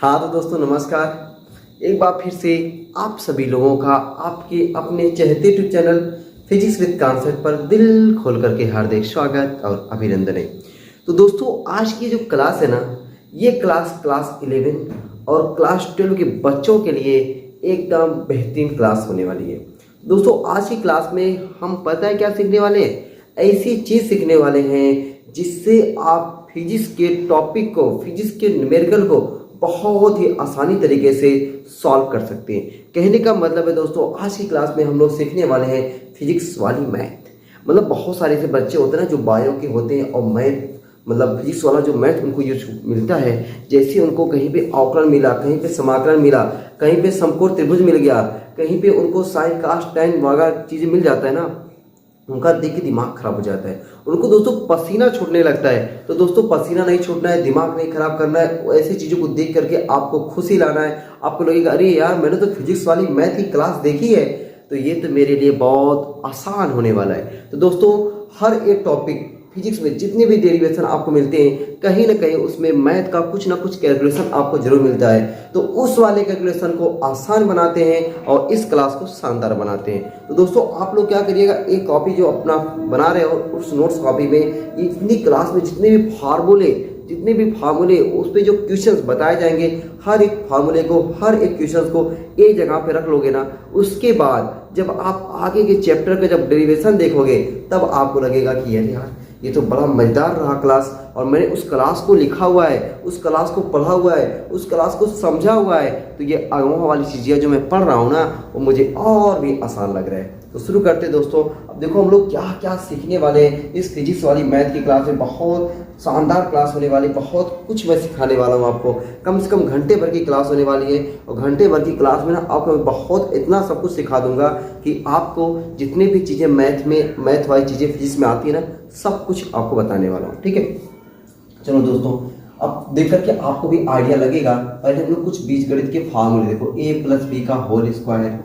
हाँ तो दोस्तों नमस्कार। एक बार फिर से आप सभी लोगों का आपके अपने चहेते YouTube channel Physics with Concept पर दिल खोल करके हार्दिक स्वागत और अभिनंदन है। तो दोस्तों आज की जो क्लास है ना, ये क्लास 11 और क्लास 12 के बच्चों के लिए एकदम बेहतरीन क्लास होने वाली है। दोस्तों आज की क्लास में हम पता है क्या सीखने वाले हैं, ऐसी चीज़ सीखने वाले हैं जिससे आप फिजिक्स के टॉपिक को, फिजिक्स के न्यूमेरिकल को बहुत ही आसानी तरीके से सॉल्व कर सकते हैं। कहने का मतलब है दोस्तों आज की क्लास में हम लोग सीखने वाले हैं फिजिक्स वाली मैथ। मतलब बहुत सारे ऐसे बच्चे होते हैं ना जो बायो के होते हैं और मैथ मतलब फिजिक्स वाला जो मैथ उनको यूज मिलता है, जैसे उनको कहीं पे अवकलन मिला, कहीं पे समाकलन मिला, कहीं पे समकोण त्रिभुज मिल गया, कहीं पे उनको साइन कास टैन वगैरह चीज़ें मिल जाता है ना, उनका देख के दिमाग खराब हो जाता है। उनको दोस्तों पसीना छूटने लगता है। तो दोस्तों पसीना नहीं छूटना है, दिमाग नहीं खराब करना है, ऐसी चीज़ों को देख करके आपको खुशी लाना है। आपको लगेगा अरे यार मैंने तो फिजिक्स वाली मैथ की क्लास देखी है, तो ये तो मेरे लिए बहुत आसान होने वाला है। तो दोस्तों हर एक टॉपिक फिजिक्स में जितने भी डेरिवेशन आपको मिलते हैं, कहीं ना कहीं उसमें मैथ का कुछ ना कुछ कैलकुलेशन आपको जरूर मिलता है। तो उस वाले कैलकुलेशन को आसान बनाते हैं और इस क्लास को शानदार बनाते हैं। तो दोस्तों आप लोग क्या करिएगा, एक कॉपी जो अपना बना रहे हो उस नोट्स कॉपी में इतनी क्लास में जितने भी फार्मूले उस पर जो क्वेश्चंस बताए जाएंगे, हर एक फार्मूले को, हर एक क्वेश्चंस को एक जगह पे रख लोगे ना, उसके बाद जब आप आगे के चैप्टर का जब डेरिवेशन देखोगे तब आपको लगेगा कि यार ये तो बड़ा मजेदार रहा क्लास, और मैंने उस क्लास को लिखा हुआ है, उस क्लास को पढ़ा हुआ है, उस क्लास को समझा हुआ है, तो ये आगे वाली चीज़ें जो मैं पढ़ रहा हूँ ना वो मुझे और भी आसान लग रहा है। तो शुरू करते दोस्तों। अब देखो हम लोग क्या क्या सीखने वाले हैं इस फिजिक्स वाली मैथ की क्लास में। बहुत शानदार क्लास होने वाली, बहुत कुछ मैं सिखाने वाला हूँ आपको। कम से कम घंटे भर की क्लास होने वाली है, और घंटे भर की क्लास में ना आपको बहुत इतना सब कुछ सिखा दूंगा कि आपको जितने भी चीज़ें मैथ वाली चीज़ें फिजिक्स में आती है ना, सब कुछ आपको बताने वाला हूँ। ठीक है, चलो दोस्तों अब देख करके आपको भी आइडिया लगेगा। पहले हम लोग कुछ बीजगणित के फार्मूले देखो, a प्लस बी का whole square,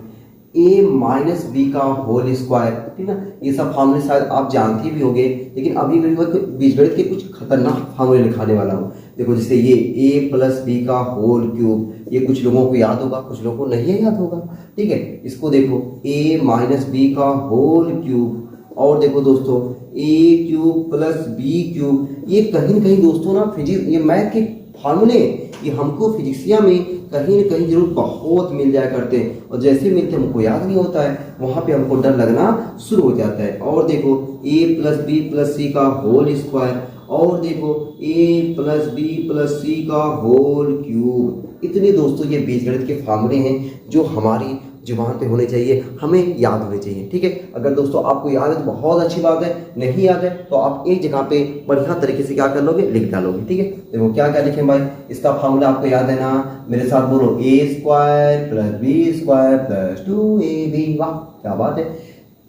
a minus b का होल स्क्वायर, ठीक है ना। ये सब फार्मूले शायद आप जानते भी होंगे, लेकिन अभी मैं बीजगणित के कुछ खतरनाक फार्मूले लिखाने वाला हूँ। देखो जैसे ये a प्लस बी का होल क्यूब, ये कुछ लोगों को याद होगा, कुछ लोगों को नहीं याद होगा। ठीक है, इसको देखो a माइनस बी का होल क्यूब, और देखो दोस्तों a cube plus b cube. ये कहीं ना कहीं दोस्तों ना फिजिक्स, ये मैथ के फार्मूले ये हमको फिजिक्सिया में कहीं ना कहीं जरूर बहुत मिल जाया करते हैं, और जैसे मिलते हमको याद नहीं होता है, वहां पे हमको डर लगना शुरू हो जाता है। और देखो a प्लस बी प्लस सी का होल स्क्वायर, और देखो a प्लस बी प्लस सी का होल क्यूब। इतने दोस्तों ये बीजगणित के फार्मूले हैं जो हमारी जुबान पे होने चाहिए, हमें याद होने चाहिए। ठीक है, अगर दोस्तों आपको याद है तो बहुत अच्छी बात है, नहीं याद है तो आप एक जगह पे बढ़िया तरीके से क्या कर लोगे, लिख डालोगे। ठीक है, देखो क्या क्या लिखें भाई, इसका फार्मूला आपको याद है ना, मेरे साथ बोलो a square plus b square plus 2ab। वाह क्या बात है,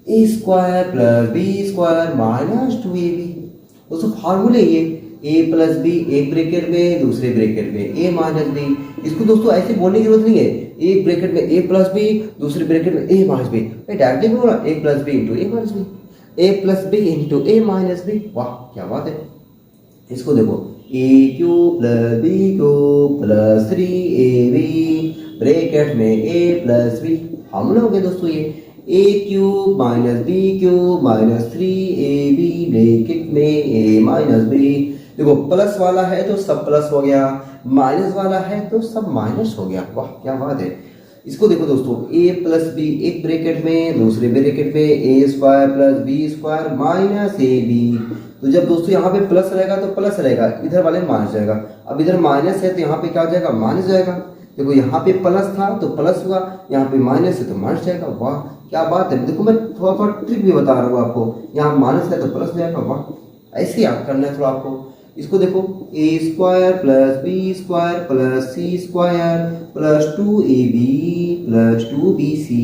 a square plus b square minus 2ab। दोस्तों फार्मूले ये a प्लस बी, एक ब्रैकेट में दूसरे ब्रैकेट में a माइनस बी। इसको दोस्तों ऐसे बोलने की जरूरत नहीं है, एक ब्रैकेट में a प्लस बी, दूसरे ब्रैकेट में a माइनस बी। डायरेक्टली बोला a plus b into a minus b, a plus b into a minus b. वाह क्या बात है। इसको देखो a cube plus b cube plus 3ab bracket में a प्लस बी। फार्मूला हो गया दोस्तों ये a cube minus b cube minus 3ab bracket में a माइनस बी। देखो प्लस वाला है तो सब प्लस हो गया, माइनस वाला है तो सब माइनस हो गया। वाह क्या बात है। इसको देखो दोस्तों a प्लस बी, एक ब्रैकेट में दूसरे ब्रैकेट में a square plus b square minus ab। तो जब दोस्तों यहाँ पे प्लस रहेगा तो प्लस रहेगा, इधर वाले माइनस जाएगा। अब इधर माइनस है तो यहाँ पे क्या हो जाएगा, माइनस जाएगा। देखो यहाँ पे प्लस था तो प्लस हुआ, यहाँ पे माइनस है तो माइनस जाएगा। वाह क्या बात है। देखो मैं थोड़ा थोड़ा ट्रिक भी बता रहा हूँ आपको, यहाँ माइनस है तो प्लस जाएगा। वाह ऐसे याद करना है थोड़ा आपको। इसको देखो a square plus b square plus c square plus 2ab plus 2bc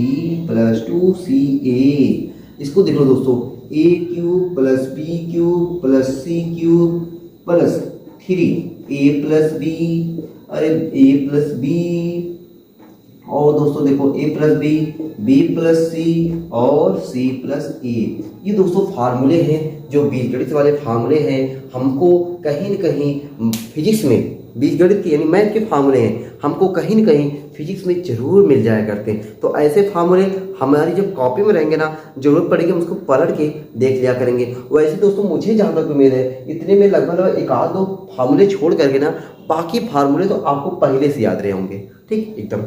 plus 2ca। इसको देख लो दोस्तों a cube plus b cube plus c cube plus 3a plus b, अरे a प्लस बी, और दोस्तों देखो a plus b, b plus c और c plus ए। ये दोस्तों फार्मूले हैं जो बीजगणित वाले फार्मूले हैं हमको कहीं न कहीं फिजिक्स में, बीजगणित के यानी मैथ के फार्मूले हैं हमको कहीं न कहीं फिजिक्स में जरूर मिल जाया करते हैं। तो ऐसे फार्मूले हमारी जब कॉपी में रहेंगे ना, जरूरत पड़ेगी हम उसको पलट के देख लिया करेंगे। वैसे दोस्तों मुझे जहाँ तक उम्मीद है इतने में लगभग एक आध दो फार्मूले छोड़ करके ना बाकी फार्मूले तो आपको पहले से याद रहे होंगे। ठीक, एकदम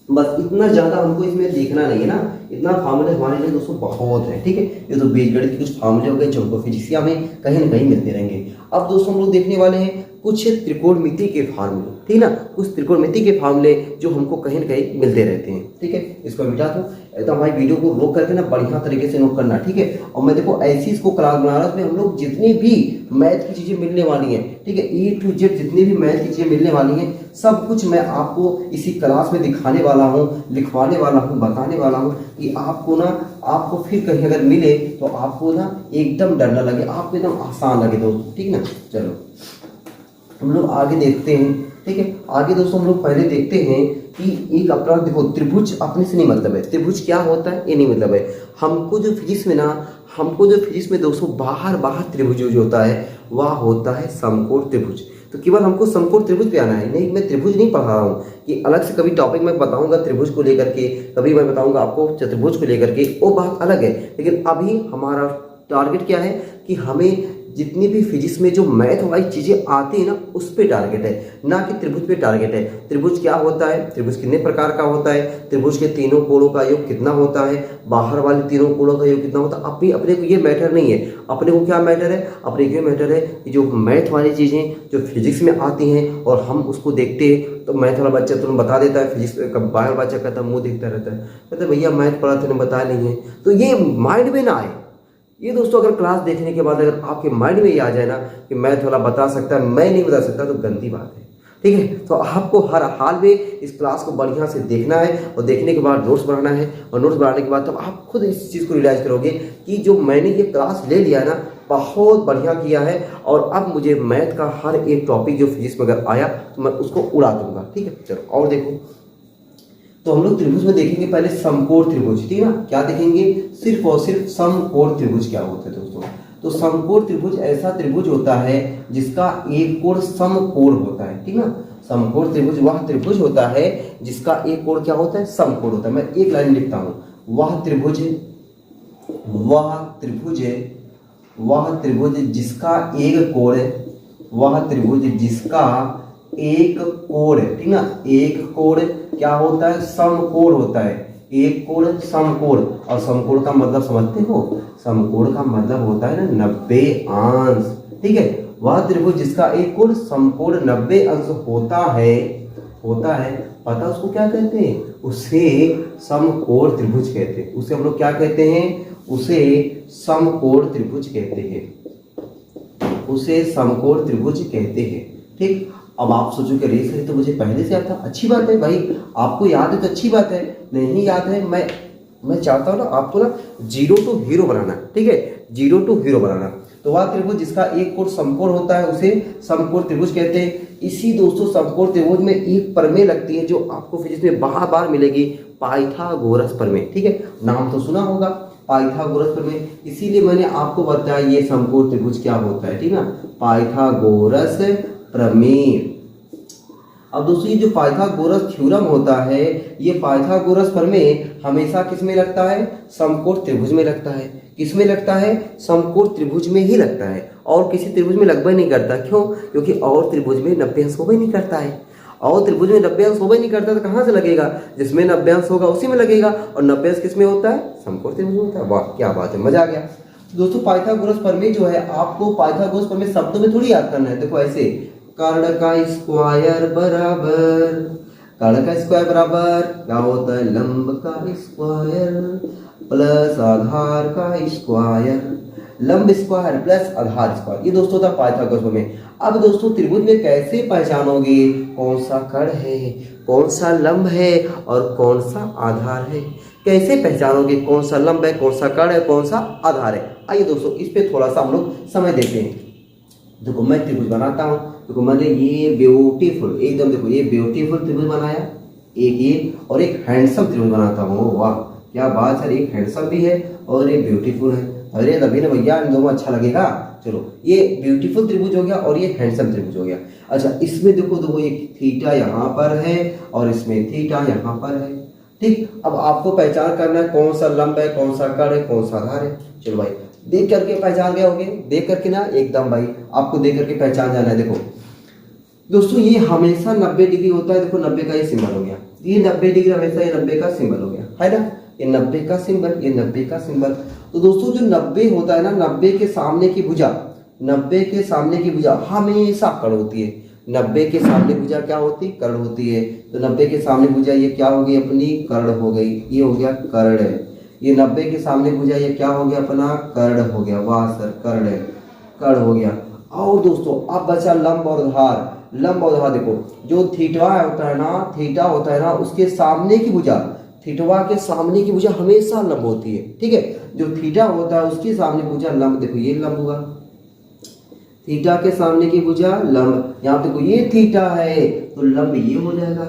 बस इतना ज़्यादा हमको इसमें देखना नहीं है ना, इतना फार्मूले हमारे लिए दोस्तों बहुत है। ठीक है, ये तो बीजगणित के कुछ फार्मूले हो गए जो हमको फिजिक्सिया में कहीं ना कहीं मिलते रहेंगे। अब दोस्तों हम लोग देखने वाले हैं कुछ त्रिकोणमिति के फार्मूले, ठीक है ना, कुछ त्रिकोणमिति के फार्मूले जो हमको कहीं ना कहीं मिलते रहते हैं। ठीक है, इसको मिटा दो एकदम भाई, वीडियो को रोक करके ना बढ़िया तरीके से नोट करना। ठीक है, और मैं देखो ऐसी इसको क्लास बना रहा हूं, हम लोग जितनी भी मैथ की चीजें मिलने वाली हैं, ठीक है, ए टू जेड जितनी भी मैथ की चीजें मिलने वाली हैं सब कुछ मैं आपको इसी क्लास में दिखाने वाला हूँ, लिखवाने वाला हूँ, बताने वाला हूँ कि आपको ना, आपको फिर कहीं अगर मिले तो आपको ना एकदम डर ना लगे, आपको एकदम आसान लगे दोस्तों। ठीक ना, चलो हम लोग आगे देखते हैं। ठीक है, आगे दोस्तों हम लोग पहले देखते हैं कि एक अपना देखो त्रिभुज अपने से नहीं मतलब है, त्रिभुज क्या होता है ये नहीं मतलब है। हमको जो फिजिक्स में दोस्तों बाहर त्रिभुज जो होता है वह होता है समकोण त्रिभुज। तो केवल हमको समकोण त्रिभुज पे आना है, नहीं मैं त्रिभुज नहीं पढ़ा रहा हूँ कि अलग से कभी टॉपिक मैं बताऊंगा त्रिभुज को लेकर के, कभी मैं बताऊंगा आपको चतुर्भुज को लेकर के, वो बात अलग है। लेकिन अभी हमारा टारगेट क्या है कि हमें जितनी भी फिजिक्स में जो मैथ वाली चीज़ें आती है ना उस पे टारगेट है, ना कि त्रिभुज पे टारगेट है। त्रिभुज क्या होता है, त्रिभुज कितने प्रकार का होता है, त्रिभुज के तीनों कोणों का योग कितना होता है, बाहर वाले तीनों कोणों का योग कितना होता है, अपने को ये मैटर नहीं है। अपने को क्या मैटर है, अपने को ये मैटर है कि जो मैथ वाली चीज़ें जो फिजिक्स में आती हैं और हम उसको देखते हैं, तो मैथ वाला बच्चा तुरंत बता देता है, फिजिक्स का बाहर बच्चा कहता है मुँह देखता रहता है, कहता है भैया मैथ पढ़ा थे बता नहीं है। तो ये माइंड में ना आए। ये दोस्तों अगर क्लास देखने के बाद अगर आपके माइंड में ये आ जाए ना कि मैथ वाला बता सकता है मैं नहीं बता सकता, तो गंदी बात है। ठीक है, तो आपको हर हाल में इस क्लास को बढ़िया से देखना है और देखने के बाद नोट्स बनाना है, और नोट्स बनाने के बाद तब आप खुद इस चीज़ को रियलाइज करोगे कि जो मैंने ये क्लास ले लिया ना बहुत बढ़िया किया है, और अब मुझे मैथ का हर एक टॉपिक जो फिजिक्स में अगर आया तो मैं उसको उड़ा दूंगा। ठीक है, चलो और देखो, तो हम लोग त्रिभुज में देखेंगे पहले समकोण त्रिभुज। ठीक है ना, क्या देखेंगे, सिर्फ और सिर्फ समकोण त्रिभुज क्या होता है दोस्तों। तो समकोण त्रिभुज ऐसा त्रिभुज होता है जिसका एक कोण समकोण होता है। ठीक है ना, समकोण त्रिभुज वह त्रिभुज होता है जिसका एक कोण क्या होता है, समकोण होता है। मैं एक लाइन लिखता हूं, वह त्रिभुज जिसका एक कोण, वह त्रिभुज जिसका एक कोण, ठीक ना, एक कोण क्या होता है, समकोण होता है। एक कोण समकोण, और समकोण का मतलब समझते हो, समकोण का मतलब होता है ना 90 अंश। ठीक है, वह त्रिभुज जिसका एक कोण समकोण 90 अंश होता है, पता उसको क्या कहते हैं, उसे समकोण त्रिभुज कहते हैं। उसे हम लोग क्या कहते हैं, उसे समकोण त्रिभुज कहते हैं, उसे समकोण त्रिभुज कहते हैं। ठीक, अब आप सोचो कि रेस है तो मुझे पहले से आता, अच्छी बात है भाई, आपको याद है तो अच्छी बात है, नहीं याद है मैं चाहता हूँ ना आपको ना जीरो टू हीरो बनाना। ठीक है, जीरो टू हीरो बनाना। तो वह त्रिभुज जिसका एक कोण समकोण होता है उसे समकोण त्रिभुज कहते हैं। इसी दोस्तों समकोण त्रिभुज में एक प्रमेय लगती है जो आपको फिजिक्स में बार मिलेगी, पाइथागोरस प्रमेय। ठीक है, नाम तो सुना होगा पाइथागोरस प्रमेय, इसीलिए मैंने आपको बताया ये समकोण त्रिभुज क्या होता है। ठीक है ना, पाइथागोरस प्रमेय। अब दोस्तों ये जो पाइथागोरस थ्योरम होता है, ये पाइथागोरस प्रमेय हमेशा किस में लगता है, समकोण त्रिभुज में लगता है। किस में लगता है, समकोण त्रिभुज में ही लगता है, और किसी त्रिभुज में लगभग नहीं करता। क्यों, क्योंकि और त्रिभुज में 90 अंश होगा नहीं करता है, और त्रिभुज में 90 अंश होगा नहीं करता तो कहाँ से लगेगा, जिसमें 90 अंश होगा उसी में लगेगा, और 90 अंश किस में होता है, समकोण त्रिभुज में होता है। वाह क्या बात है, मजा आ गया। दोस्तों पाइथागोरस प्रमेय जो है, आपको पाइथागोरस प्रमेय शब्दों में थोड़ी याद करना है। देखो ऐसे, कर्ण का स्क्वायर बराबर, कर्ण का स्क्वायर बराबर क्या होता है, लंब का स्क्वायर प्लस आधार का स्क्वायर, लंब स्क्वायर प्लस आधार स्क्वायर, ये दोस्तों था पाइथागोरस प्रमेय। अब दोस्तों त्रिभुज में कैसे पहचानोगे कौन सा कर्ण है, कौन सा लंब है और कौन सा आधार है, कैसे पहचानोगे कौन सा लंब है, कौन सा कर्ण है, कौन सा आधार है। आइए दोस्तों इस पे थोड़ा सा हम लोग समय देते हैं। देखो मैं त्रिभुज बनाता हूँ, देखो मैंने ये ब्यूटीफुल एकदम, देखो ये ब्यूटीफुल त्रिभुज बनाया, एक ये, और एक हैंडसम त्रिभुज बनाता हूँ। वाह क्या बात है, एक हैंडसम भी है और एक ब्यूटीफुल है। अरे तभी ना भैया, इन दोनों अच्छा लगेगा। चलो, ये ब्यूटीफुल त्रिभुज हो गया और ये हैंडसम त्रिभुज हो गया। अच्छा, इसमें देखो एक थीटा यहाँ पर है और इसमें थीटा यहाँ पर है। ठीक, अब आपको पहचान करना है कौन सा लंब है, कौन सा कर्ण है, कौन सा आधार है। चलो भाई, देख करके पहचान गए होगे, देख करके ना एकदम भाई आपको देख करके पहचान जाना है। देखो दोस्तों, ये हमेशा 90 डिग्री होता है। देखो 90 का ये सिंबल हो गया, ये 90 डिग्री हमेशा ये 90 का सिंबल हो गया, है ना। ये 90 का सिंबल, ये 90 का सिंबल। तो दोस्तों जो 90 होता है ना, 90 के सामने की भुजा, 90 के सामने की भुजा हमेशा कर्ण होती है। 90 के सामने भुजा क्या होती है? कर्ण होती है। तो 90 के सामने भुजा ये क्या हो गई अपनी? कर्ण हो गई। ये हो गया कर्ण है। ये 90 के सामने भुजा ये क्या हो गया अपना? कर्ण हो गया। वाह सर, कर्ण है, कर्ण हो गया। और दोस्तों अब बचा लंब और आधार। लंब और आधार देखो, जो थीटा होता है ना, थीटा होता है ना, उसके सामने की भुजा, थीटा के सामने की भुजा हमेशा लंब होती है। ठीक है, जो थीटा होता है उसके सामने भुजा लंब। देखो ये लंब हुआ, थीटा के सामने की भुजा लंब। यहाँ देखो ये थीटा है तो लंब ये हो जाएगा।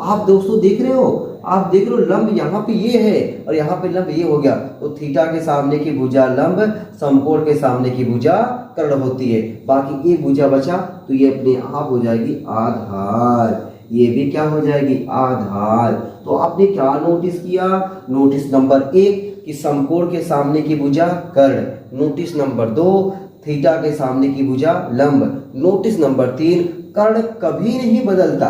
आप दोस्तों देख रहे हो, आप देख रहे हो लंब यहाँ पे ये है और यहाँ पे लंब ये हो गया। तो थीटा के सामने की भुजा लंब, समकोण के सामने की भुजा कर्ण होती है। बाकी एक भुजा बचा तो ये अपने आप हो जाएगी आधार। ये भी क्या हो जाएगी? आधार। तो आपने क्या नोटिस किया? नोटिस नंबर 1 कि समकोण के सामने की भुजा कर्ण। नोटिस नंबर 2 थीटा के सामने की भुजा लंब। नोटिस नंबर 3 कर्ण कभी नहीं बदलता।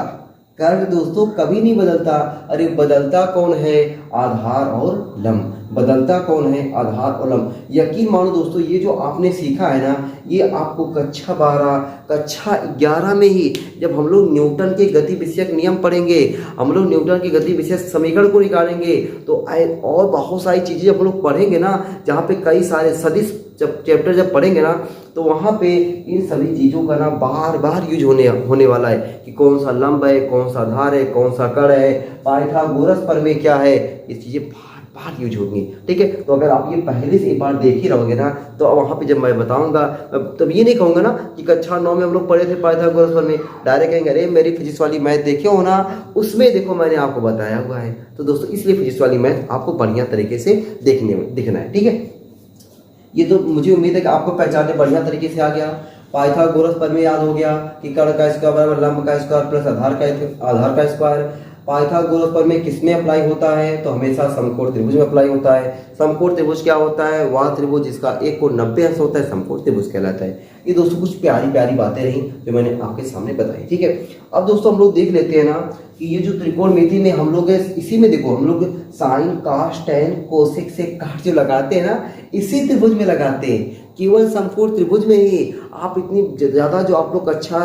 कर्ण दोस्तों कभी नहीं बदलता। अरे बदलता कौन है? आधार और लंब। बदलता कौन है? आधार और लंब। यकीन मानो दोस्तों, ये जो आपने सीखा है ना, ये आपको कक्षा 12, कक्षा 11 में ही जब हम लोग न्यूटन के गति विषयक नियम पढ़ेंगे, हम लोग न्यूटन की गति विषयक समीकरण को निकालेंगे, तो और बहुत सारी चीजें हम लोग पढ़ेंगे ना, जहाँ पे कई सारे सदिश जब चैप्टर जब पढ़ेंगे ना, तो वहाँ पे इन सभी चीज़ों का ना बार बार यूज होने वाला है कि कौन सा लंब है, कौन सा आधार है, कौन सा कर्ण है, पाइथागोरस प्रमेय क्या है, ये चीज़ें बार बार यूज होंगी। ठीक है, तो अगर आप ये पहले से एक बार देख ही रहोगे ना, तो वहाँ पे जब मैं बताऊंगा तब ये नहीं कहूँगा ना कि कक्षा 9 में हम लोग पढ़े थे पाइथागोरस प्रमेय, डायरेक्ट कहेंगे अरे मेरी फिजिक्स वाली मैथ देखे हो ना, उसमें देखो मैंने आपको बताया हुआ है। तो दोस्तों इसलिए फिजिक्स वाली मैथ आपको बढ़िया तरीके से दिखना है। ठीक है, ये तो मुझे उम्मीद है कि आपको पहचानने बढ़िया तरीके से आ गया। पाइथागोरस प्रमेय याद हो गया कि कर्ण का स्क्वायर बराबर लंब का स्क्वायर प्लस आधार का स्क्वायर। पाइथागोरस प्रमेय किसमें अप्लाई होता है? तो हमेशा समकोण त्रिभुज में अप्लाई होता है। समकोण त्रिभुज क्या होता है? वह त्रिभुज जिसका एक कोण 90 अंश होता है, समकोण त्रिभुज कहलाता है। ये दोस्तों कुछ प्यारी प्यारी बातें रही जो मैंने आपके सामने बताई। ठीक है, अब दोस्तों हम लोग देख लेते हैं ना कि ये जो त्रिकोणमिति में हम लोग इसी में देखो हम लोग साइन कास टेन कोसेक से काट जो लगाते हैं ना, इसी त्रिभुज में लगाते हैं। केवल समकोण त्रिभुज में ही आप इतनी ज़्यादा जो आप लोग कक्षा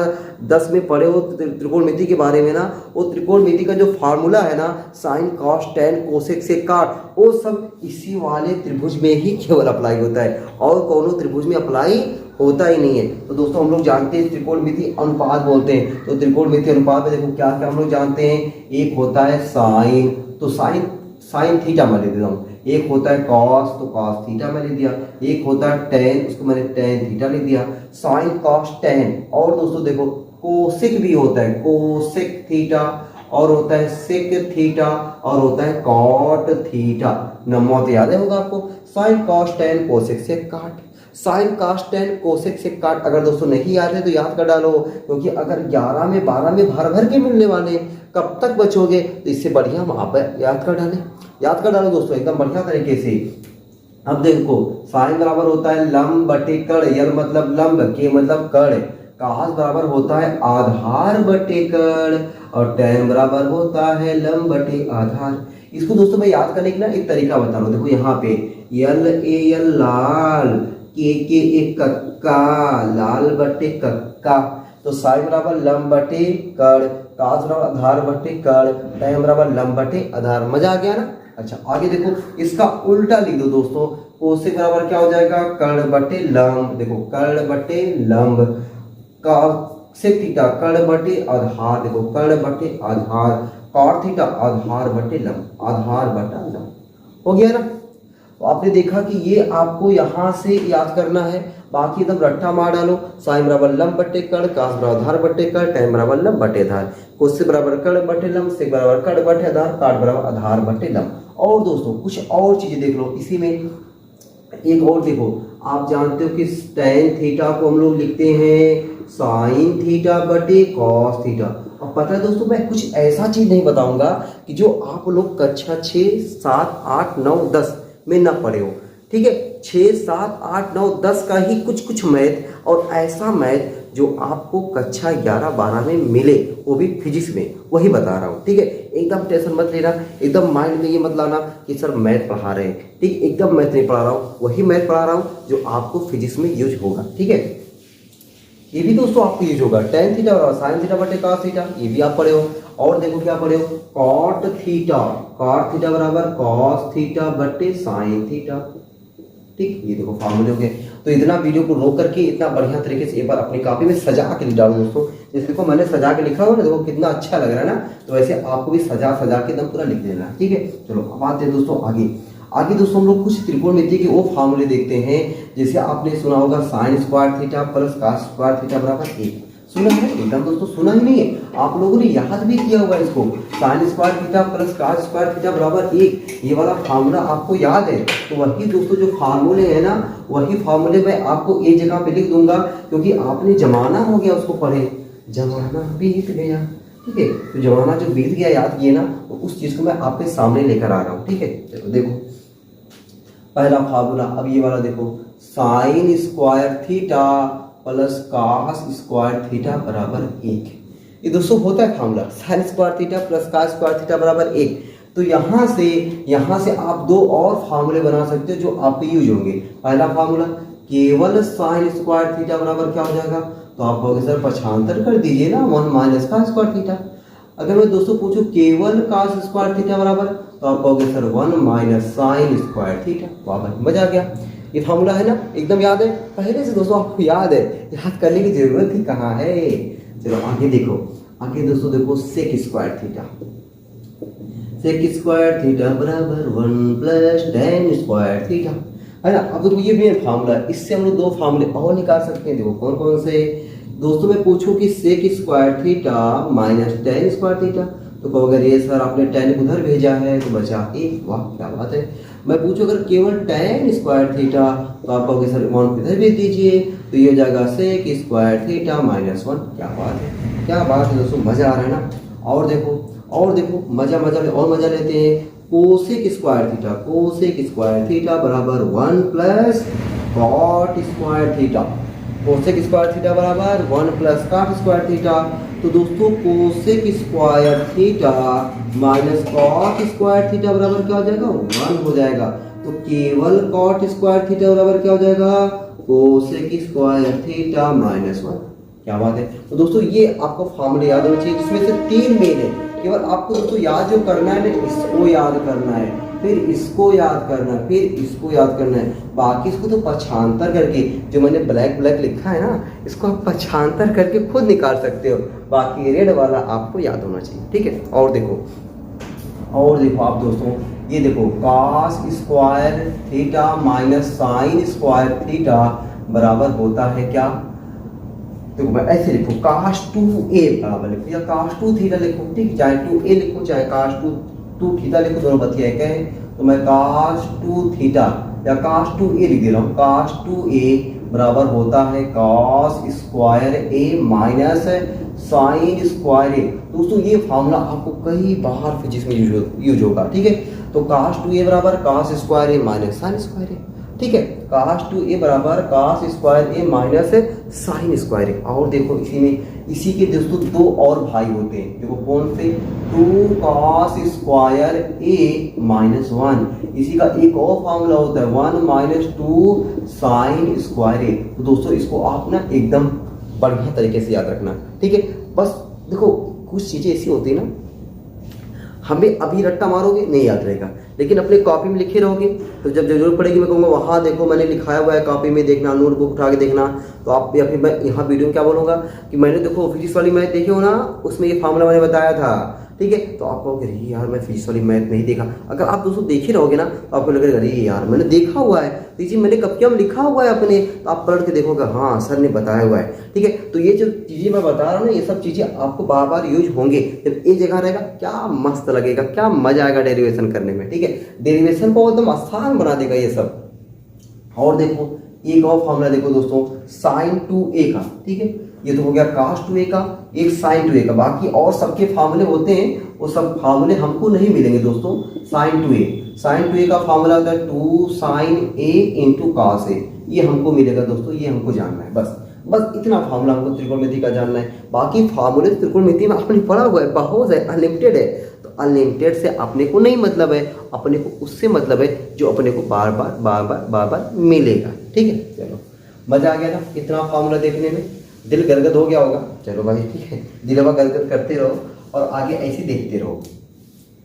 10 में पढ़े हो त्रिकोणमिति के बारे में ना, वो त्रिकोणमिति का जो फार्मूला है ना, साइन कॉस टेन कोसेक से काट, वो सब इसी वाले त्रिभुज में ही केवल अप्लाई होता है और कोनो त्रिभुज में अप्लाई होता ही नहीं है। तो दोस्तों हम लोग जानते हैं त्रिकोणमिति अनुपात बोलते हैं। तो त्रिकोणमिति अनुपात में देखो क्या क्या हम लोग जानते हैं। एक होता है साइन, तो साइन थीटा मैं ले देता हूँ। एक होता है कॉस, तो कॉस थीटा मैं ले दिया। एक होता है टेन, उसको मैंने टेन थीटा ले दिया। Sign cos ten. और दोस्तों देखो कोसेक भी होता है, कोसेक थीटा, और होता है सेक थीटा, और होता है कॉट थीटा। नंबर तो याद है होगा आपको, साइन कॉस टेन कोसेक से काट। साइन कॉस टेन कोसेक से काट अगर दोस्तों नहीं याद है तो याद कर डालो, क्योंकि अगर 11 में 12 में भर भर के मिलने वाले, कब तक बचोगे? तो इससे बढ़िया हम आप याद कर डालो दोस्तों एकदम बढ़िया तरीके से। अब देखो साइन बराबर होता है लंब बटे कर्ण, यल मतलब लंब, के मतलब कर्ण, कास बराबर होता है आधार बटे कर्ण, और टेन बराबर होता है लंब बटे आधार। इसको दोस्तों मैं याद करने की ना एक तरीका बता रहा हूँ। देखो यहाँ पे यल ए यल लाल, के एक कक्का, लाल बटे कक्का, तो साइन बराबर लंब बटे कर्ण, कास बराबर आधार बटे कर्ण, टेन बराबर लंब बटे आधार। मजा आ गया ना? अच्छा आगे देखो इसका उल्टा लिख दो दोस्तों, कोसेक बराबर क्या हो जाएगा? कर्ण बटे लंब। देखो कर्ण बटे लंब, सेक थीटा कर्ण बटे आधार, देखो कर्ण बटे आधार, कॉट थीटा आधार बटे लंब, आधार बटा लंब। हो गया ना? तो आपने देखा कि ये आपको यहाँ से याद करना है, बाकी एकदम रट्टा मार डालो। साइन बराबर लंब बटे कर्ण, कास बराबर आधार बटे कर्ण, टेन बराबर लंब बटे आधार, कोसेक बराबर कर्ण बटे लंब, सेक बराबर कर्ण बटे आधार, काट बराबर आधार बटे लंब। और दोस्तों कुछ और चीजें देख लो इसी में। एक और देखो, आप जानते हो कि tan थीटा को हम लोग लिखते हैं sin थीटा बटे cos थीटा। और पता है दोस्तों, मैं कुछ ऐसा चीज नहीं बताऊंगा कि जो आप लोग कक्षा 6, 7, 8, 9, 10 में ना पढ़े हो। ठीक है, 6, 7, 8, 9, 10 का ही कुछ कुछ मैथ, और ऐसा मैथ जो आपको कक्षा 11, 12 में मिले, वो भी फिजिक्स में, वही बता रहा हूँ। ठीक है, एकदम टेंशन मत लेना, एकदम माइंड में ये मत लाना कि सर मैथ पढ़ा रहे हैं। ठीक, एकदम मैथ नहीं पढ़ा रहा हूँ, वही मैथ पढ़ा रहा हूँ जो आपको फिजिक्स में यूज होगा। ठीक है, ये भी दोस्तों आपको यूज होगा। tan थीटा बराबर sin थीटा बटे cos थीटा, ये भी आप पढ़े हो। और देखो क्या पढ़े हो, cot थीटा बराबर cos थीटा बटे sin थीटा। ठीक, ये देखो फार्मूले हो गए। तो इतना वीडियो को रोक करके इतना बढ़िया तरीके से एक बार अपनी कॉपी में सजा के लिख डालो दोस्तों। जैसे देखो मैंने सजा के लिखा हो ना, देखो कितना अच्छा लग रहा है ना, तो वैसे आपको भी सजा के एकदम पूरा लिख देना। ठीक है, चलो अब आते हैं दोस्तों आगे दोस्तों हम लोग कुछ त्रिकोणमिति के वो फार्मूले देखते हैं। जैसे आपने सुना होगा sin square theta plus cos square theta बराबर 1। सुना है एकदम दोस्तों, सुना ही नहीं है, आप लोगों ने याद भी किया होगा इसको। sin square theta plus cos square theta बराबर 1, ये वाला फार्मूला आपको याद है। तो वही दोस्तों जो फार्मूले है ना, वही फार्मूले मैं आपको एक जगह पे लिख दूंगा, क्योंकि आपने जमाना हो गया उसको पढ़े, जमाना बीत गया। ठीक है, तो जमाना जो बीत गया याद किए ना, तो उस चीज को मैं आपके सामने लेकर आ रहा हूँ। ठीक है, चलो देखो पहला फार्मूला, अब ये वाला देखो, sine square theta plus cos square theta बराबर 1। ये दोस्तों होता है formula, sine square theta plus cos square theta बराबर 1। तो यहाँ से आप दो और फार्मूले बना सकते हो जो आप पे यूज होंगे। पहला फार्मूला, केवल साइन स्क्वायर थीटा बराबर क्या हो जाएगा, तो आप कहोगे सर पक्षांतर कर दीजिए ना, 1 माइनस कॉस स्क्वायर थीटा। अगर मैं दोस्तों पूछूं केवल कॉस स्क्वायर थीटा बराबर, तो आप कहोगे sir 1 minus sine square theta. वाह भाई मजा आ गया, ये फार्मूला है ना, एकदम याद है पहले से दोस्तों, आपको याद है, याद करने की जरूरत ही कहाँ है। चलो आगे देखो, आगे दोस्तों देखो सेक स्क्वायर थीटा बराबर 1 प्लस tan स्क्वायर थीटा, है ना। अब देखो ये भी फार्मूला है, इससे हम लोग दो फार्मूले और निकाल सकते हैं। देखो कौन कौन से दोस्तों, मैं पूछूं कि sec square theta minus tan square theta, तो कहोगे अरे सर आपने tan उधर भेजा है तो बचा 1। वाह क्या बात है। मैं पूछूं अगर केवल tan स्क्वायर थीटा, तो आप कहोगे सर 1 इधर भेज दीजिए, तो ये हो जाएगा सेक स्क्वायर थीटा माइनस 1। क्या बात है, क्या बात है दोस्तों, मजा आ रहा है ना। और देखो मजा में और मजा लेते हैं, कोसेक स्क्वायर थीटा बराबर 1 plus cot square theta. Cosec square theta बराबर 1 प्लस कॉट स्क्वायर थीटा। तो दोस्तों cosec square theta minus cot square theta बराबर क्या हो जाएगा, 1 हो जाएगा। तो केवल कॉट स्क्वायर थीटा बराबर क्या हो जाएगा, कोसेक स्क्वायर थीटा माइनस 1। क्या बात है। तो दोस्तों ये आपको फार्मूले याद होना चाहिए, जिसमें से 3 मेन है। केवल आपको दोस्तों याद जो करना है ना, इसको याद करना है, फिर इसको याद करना है, फिर इसको याद करना है। बाकी इसको तो पक्षांतर करके, जो मैंने ब्लैक लिखा है ना, इसको आप पक्षांतर करके खुद निकाल सकते हो। बाकी रेड वाला आपको याद होना चाहिए। ठीक है, और देखो आप दोस्तों, ये देखो cos square theta minus sine square theta बराबर होता है क्या, देखो मैं ऐसे लिखूं, cos 2a बराबर लिखो या cos 2 थीटा लिखो। ठीक, चाहे 2a लिखो चाहे cos 2 थीटा लिखो, दोनों बतिया एक है। तो मैं cos 2 थीटा या cos 2a लिख दे रहा हूँ। cos 2a बराबर होता है cos square a minus sine square a। दोस्तों ये फार्मूला आपको कई बार फिजिक्स में यूज होगा। ठीक है, तो cos 2a बराबर cos square a minus sine square a। ठीक है, cos 2a बराबर cos square a minus sine square a। और देखो इसी के दोस्तों दो और भाई होते हैं। देखो कौन से, 2 cos स्क्वायर a माइनस 1। इसी का एक और फार्मूला होता है 1 माइनस 2 साइन स्क्वायर a। तो दोस्तों इसको आप ना एकदम बढ़िया तरीके से याद रखना। ठीक है, बस देखो कुछ चीजें ऐसी होती है ना, हमें अभी रट्टा मारोगे नहीं याद रहेगा, लेकिन अपने कॉपी में लिखे रहोगे तो जब जरूरत पड़ेगी मैं कहूँगा वहाँ देखो मैंने लिखाया हुआ है, कॉपी में देखना, नोटबुक उठा के देखना। तो आप, या फिर मैं यहाँ वीडियो में क्या बोलूँगा कि मैंने देखो फिजिक्स वाली मैथ देखी हो ना, उसमें ये फार्मूला मैंने बताया था। ठीक है, तो आप कहोगे अरे यार मैं फिजिक्स वाली मैथ नहीं देखा। अगर आप दोस्तों देखे रहोगे ना, तो आपको लगेगा अरे यार मैंने देखा हुआ है, तो ये मैंने कब क्या लिखा हुआ है अपने, तो आप पढ़ के देखोगे हाँ सर ने बताया हुआ है। ठीक है, तो ये जो चीज़ें मैं बता रहा हूँ ना, ये सब चीज़ें आपको बार बार यूज होंगे। जब एक जगह रहेगा क्या मस्त लगेगा, क्या मजा आएगा डेरिवेशन करने में। ठीक है, डेरिवेशन को एकदम आसान बना देगा ये सब। और देखो एक और फॉर्मूला देखो दोस्तों, साइन 2a का, ठीक है, ये तो हो गया cos 2a का, एक साइन 2a का। बाकी और सबके फार्मूले होते हैं, वो सब फार्मूले हमको नहीं मिलेंगे दोस्तों। साइन 2a का फार्मूला होता है 2 sin a into cos a, ये हमको मिलेगा दोस्तों, ये हमको जानना है। बस इतना फार्मूला हमको त्रिकोणमिति का जानना है। बाकी फार्मूले त्रिकोणमिति में आपने पढ़ा हुआ है, बहुत है, अनलिमिटेड है। तो अनलिमिटेड से अपने को नहीं मतलब है, अपने को उससे मतलब है जो अपने को बार बार मिलेगा। ठीक है, चलो मजा आ गया ना इतना फार्मूला देखने में, दिल गदगद हो गया होगा। चलो भाई ठीक है, दिलवा गदगद करते रहो और आगे ऐसे देखते रहो।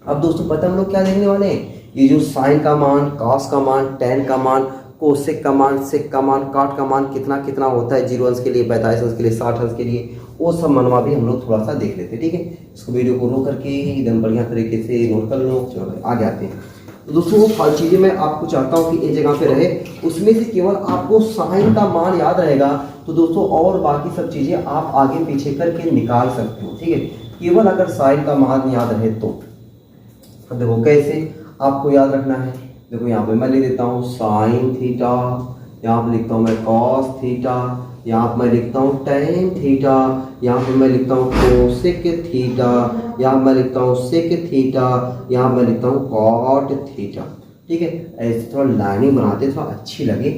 अब दोस्तों पता हम लोग क्या देखने वाले हैं, ये जो साइन का मान, कॉस का मान, टेन का मान, कोसेक का मान, सेक का मान, काट का मान कितना कितना होता है 0 अंश के लिए, 45 अंश के लिए, 60 अंश के लिए, वो सब मनवा भी हम लोग थोड़ा सा देख लेते हैं। ठीक है, इसको वीडियो को रोक करके एकदम बढ़िया तरीके से नोट कर लो। चलो भाई आगे आते हैं। तो दोस्तों वो फाल चीज़ें मैं आपको चाहता हूँ कि एक जगह पे रहे, उसमें से केवल आपको साइन का मान याद रहेगा तो दोस्तों और बाकी सब चीज़ें आप आगे पीछे करके निकाल सकते हो। ठीक है, केवल अगर साइन का मान याद रहे तो। अब देखो कैसे आपको याद रखना है, देखो यहाँ पे मैं लिख देता हूँ साइन थीटा, यहाँ पे लिखता हूँ मैं कॉस थीटा, यहाँ पे मैं लिखता हूँ टेन थीटा, यहाँ पे मैं लिखता हूँ कोसेक थीटा, यहाँ मैं लिखता हूँ सेक थीटा, यहाँ मैं लिखता हूँ कॉट थीटा। ठीक है, ऐसे थोड़ा लाइनिंग बनाते थोड़ा अच्छी लगे।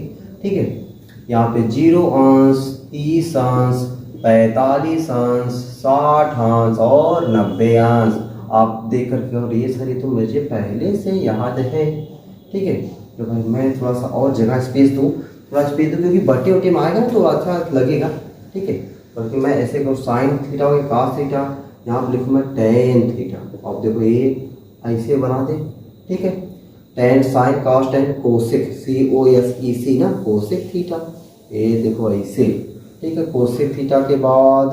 ठीक है, यहाँ पे 0 अंश, 30 अंश, 45 अंश, 60 अंश और 90 अंश आप देख करके, और ये सारी तो मुझे पहले से याद है। ठीक है, तो भाई मैं थोड़ा सा और जगह स्पेस दूँ, क्योंकि बटे वटे में आएगा ना तो अच्छा लगेगा। ठीक है, बल्कि मैं ऐसे करूँ साइन थीटा हो गया कॉस थीटा, यहाँ पर लिखूँ मैं टेन थीटा। अब देखो ये ऐसे बना दे। ठीक है, ten sign cos tan cosec, COSEC ना, कोसेक थीटा, ये देखो ऐसे। ठीक है, कोसेक थीटा के बाद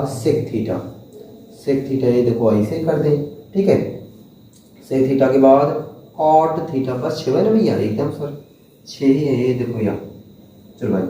सेक थीटा, ये देखो ऐसे कर दें। ठीक है, सेक थीटा के बाद कॉट थीटा, बस 6 है ना भैया, एकदम सर 6 ही है, ये देखो यहाँ। चलो भाई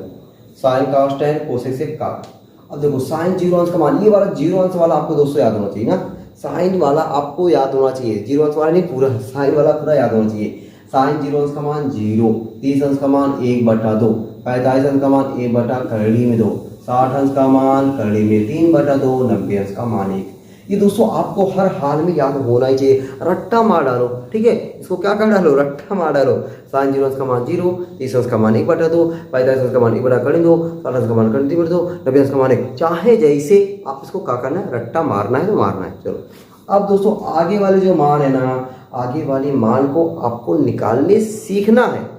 साइन कॉस टेन कोसेक से काट। अब देखो साइन 0 अंश का मान, ये वाला 0 अंश वाला आपको दोस्तों याद होना चाहिए ना, साइन वाला आपको याद होना चाहिए, 0 अंश वाला नहीं, पूरा साइन वाला पूरा याद होना चाहिए। साइन 0 अंश का मान 0, 30 अंश का मान 1/2, 45 अंश का मान 1/2, 60 अंश का मान 3/2, 90 अंश का मान 1। ये दोस्तों आपको हर हाल में याद होना ही चाहिए, रट्टा मार डालो। ठीक है, इसको क्या कर डालो, रट्टा मार डालो। साइन 0 अंश का मान 0, 30 अंश का मान 1/2, 45 अंश का मान 1/2, 60 अंश का मान 3/2, 90 अंश का मान 1। चाहे जैसे आप इसको क्या करना है, रट्टा मारना है तो मारना है। चलो अब दोस्तों आगे वाले जो मान है ना, आगे वाले मान को आपको निकालने सीखना है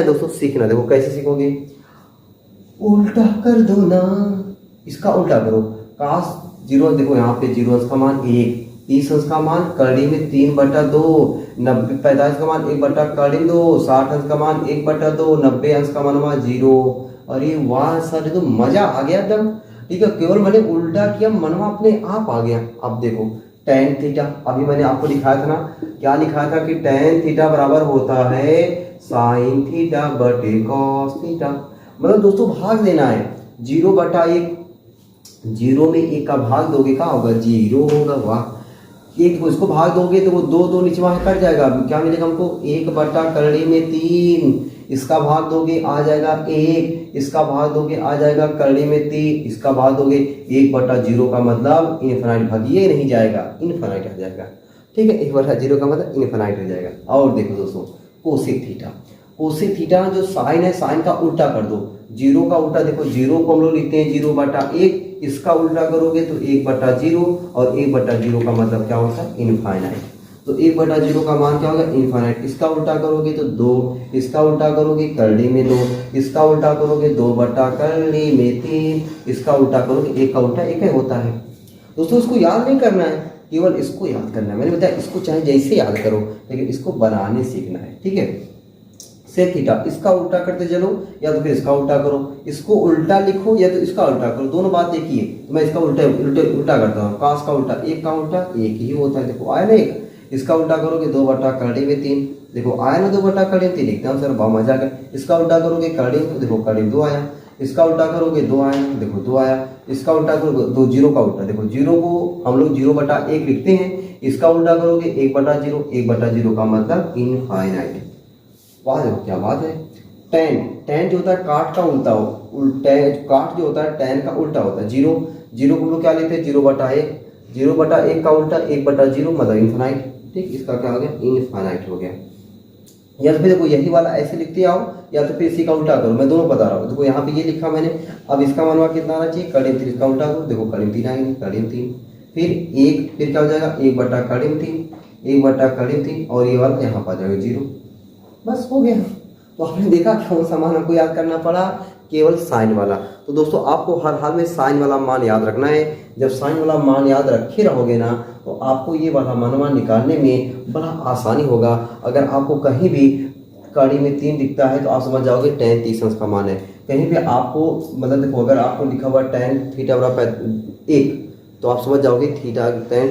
दोस्तों, सीखना। देखो कैसे सीखोगे, उल्टा कर दो ना, इसका उल्टा करो। काश 0, देखो यहाँ पे 0 अंश का मान 1, 30 अंश का मान कड़ी में 3/2, 45 का मान 1/2, 60 अंश का मान 1/2, 90 अंश का मान 0। अरे वाह सर, तो मजा आ गया एकदम। ठीक है, केवल मैंने उल्टा किया, मनवा अपने आप आ गया। अब देखो टेन थीटा, अभी मैंने आपको दिखाया था ना, क्या लिखा था कि टेन थीटा बराबर होता है साइन थीटा बटे कॉस थीटा। मतलब दोस्तों भाग देना है, 0/1, 0 में 1 का भाग दोगे क्या होगा, 0 होगा। वाह, एक को इसको भाग दोगे तो वो 2 नीचे वहां कट जाएगा, क्या मिलेगा हमको, 1/3, इसका भाग दोगे आ जाएगा 1, इसका भाग दोगे आ जाएगा 3, इसका भाग दोगे 1/0 का मतलब इनफाइनाइट, भागिए नहीं जाएगा, इनफाइनाइट आ जाएगा। ठीक है, 1/0 का मतलब इनफाइनाइट हो जाएगा। और देखो दोस्तों कोसेक थीटा जो साइन है, साइन का उल्टा कर दो, 0 का उल्टा, देखो 0 को हम लोग लिखते हैं 0/1, इसका उल्टा करोगे तो 1/0, और 1/0 का मतलब क्या होता है, इनफाइनाइट। तो 1/0 का मान क्या होगा, इनफाइनाइट। इसका उल्टा करोगे तो 2, इसका उल्टा करोगे करड़ी में 2, इसका उल्टा करोगे 2/3, इसका उल्टा करोगे 1 का उल्टा 1 होता है। दोस्तों इसको याद नहीं करना है, केवल इसको याद करना है। मैंने बताया इसको चाहे जैसे याद करो, लेकिन इसको बनाने सीखना है। ठीक है, सेक थीटा, इसका उल्टा करते चलो या तो फिर इसका उल्टा करो, इसको उल्टा लिखो या तो इसका उल्टा करो, दोनों बात एक ही है। तो मैं इसका उल्टा करता हूँ, कास का उल्टा 1 का उल्टा 1 ही होता है। देखो आया ना 1, इसका उल्टा करोगे 2/3, देखो आया ना 2/3, एकदम सर बहुत मजा कर। इसका उल्टा करोगे करड़ी में, देखो करड़ी 2 आया, इसका उल्टा करोगे 2 आया, देखो 2 आया, इसका उल्टा करोगे 2, 0 का उल्टा, देखो 0 को हम लोग 0/1 लिखते हैं, इसका उल्टा करोगे 1/0, 1/0 का मतलब इनफाइनाइट। वाह देखो क्या बात है। टेन, टेन जो होता है काट का उल्टा काट जो होता है टेन का उल्टा होता है। जीरो, जीरो को हम लोग क्या लेते हैं, 0/1, 0/1 का उल्टा 1/0 मतलब इन्फिनाइट। ठीक, इसका क्या हो गया, इनफाइनाइट हो गया। या तो फिर देखो यही वाला ऐसे लिखते आओ, या तो फिर इसी का उल्टा करो, मैं दोनों बता रहा हूँ। देखो यहाँ पे ये लिखा मैंने, अब इसका मानवा कितना आना चाहिए, कड़िम 3, इसका उल्टा करो, देखो कड़िम 3 आएंगे, कड़िम 3, फिर एक, फिर क्या हो जाएगा 1/3, 1/3 और ये वाला यहाँ पर आ जाएगा 0, बस हो गया। तो आपने देखा कौन सा मान हमको याद करना पड़ा, केवल साइन वाला। तो दोस्तों आपको हर हाल में साइन वाला मान याद रखना है। जब साइन वाला मान याद रखे रहोगे ना, तो आपको ये वाला मानवा निकालने में बड़ा आसानी होगा। अगर आपको कहीं भी कड़ी में 3 दिखता है तो आप समझ जाओगे tan 30 का मान है। कहीं पे आपको मतलब देखो, अगर आपको लिखा हुआ tan थीटा बराबर 1, तो आप समझ जाओगे tan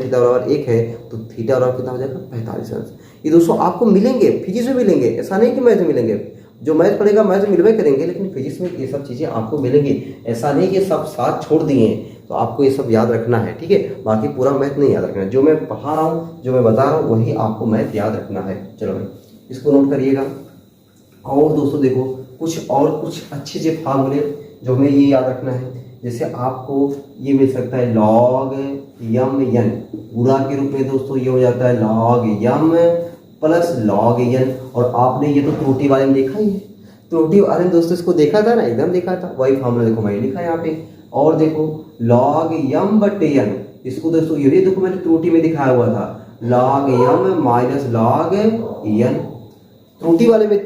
थीटा बराबर 1 है, तो थीटा बराबर कितना हो जाएगा, 45 अंश। ये दोस्तों आपको मिलेंगे, फिजिक्स में मिलेंगे, ऐसा नहीं कि मैथ में मिलेंगे। जो मैथ पढ़ेगा मैथ मिलवे करेंगे, लेकिन फिजिक्स में ये सब चीज़ें आपको मिलेंगी। ऐसा नहीं कि सब साथ छोड़ दिए हैं, तो आपको ये सब याद रखना है। ठीक है, बाकी पूरा मैथ नहीं याद रखना है। जो मैं पढ़ा रहा हूँ, जो मैं बता रहा हूँ, वही आपको मैथ याद रखना है। चलो भाई इसको नोट करिएगा। और दोस्तों देखो कुछ अच्छे से फार्मूले जो हमें ये याद रखना है, जैसे आपको ये मिल सकता है log m n, गुणा के रूप में दोस्तों ये हो जाता है log m plus log n। और आपने ये तो त्रुटि वाले में देखा ही है, त्रुटि वाले में दोस्तों इसको देखा था ना, एकदम देखा था। वही फार्मूला देखो मैंने लिखा है यहाँ पे। और देखो log m/n, इसको दोस्तों ये देखो मैंने त्रुटि में दिखाया हुआ था, log m minus log n। त्रुटि वाले में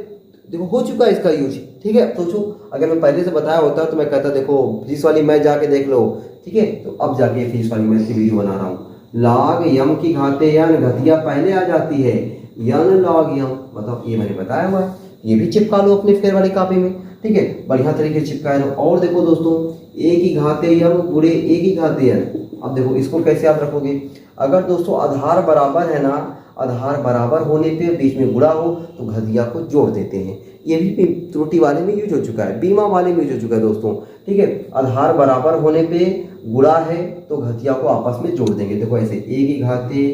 देखो हो चुका है इसका यूज। ठीक है, सोचो अगर मैं पहले से बताया होता तो मैं कहता देखो फिजिक्स वाली मैथ जाके देख लो। ठीक है, तो अब जाके फिजिक्स वाली मैथ की वीडियो बना रहा हूँ। log m की घाते n, घतिया पहले आ जाती है, n log m, मतलब ये मैंने बताया हुआ है। ये भी चिपका लो अपने फेयर वाली कॉपी में। ठीक है, बढ़िया तरीके से चिपका लो। और देखो दोस्तों a की घाते m गुणे a की घाते n। अब देखो इसको कैसे याद रखोगे, अगर दोस्तों आधार बराबर है ना, आधार बराबर होने पे बीच में गुणा हो तो घतिया को जोड़ देते हैं। ये भी त्रुटि वाले में यूज हो चुका है, बीमा वाले में यूज हो चुका है दोस्तों। ठीक है, आधार बराबर होने पे गुणा है तो घतिया को आपस में जोड़ देंगे। देखो ऐसे a की घाते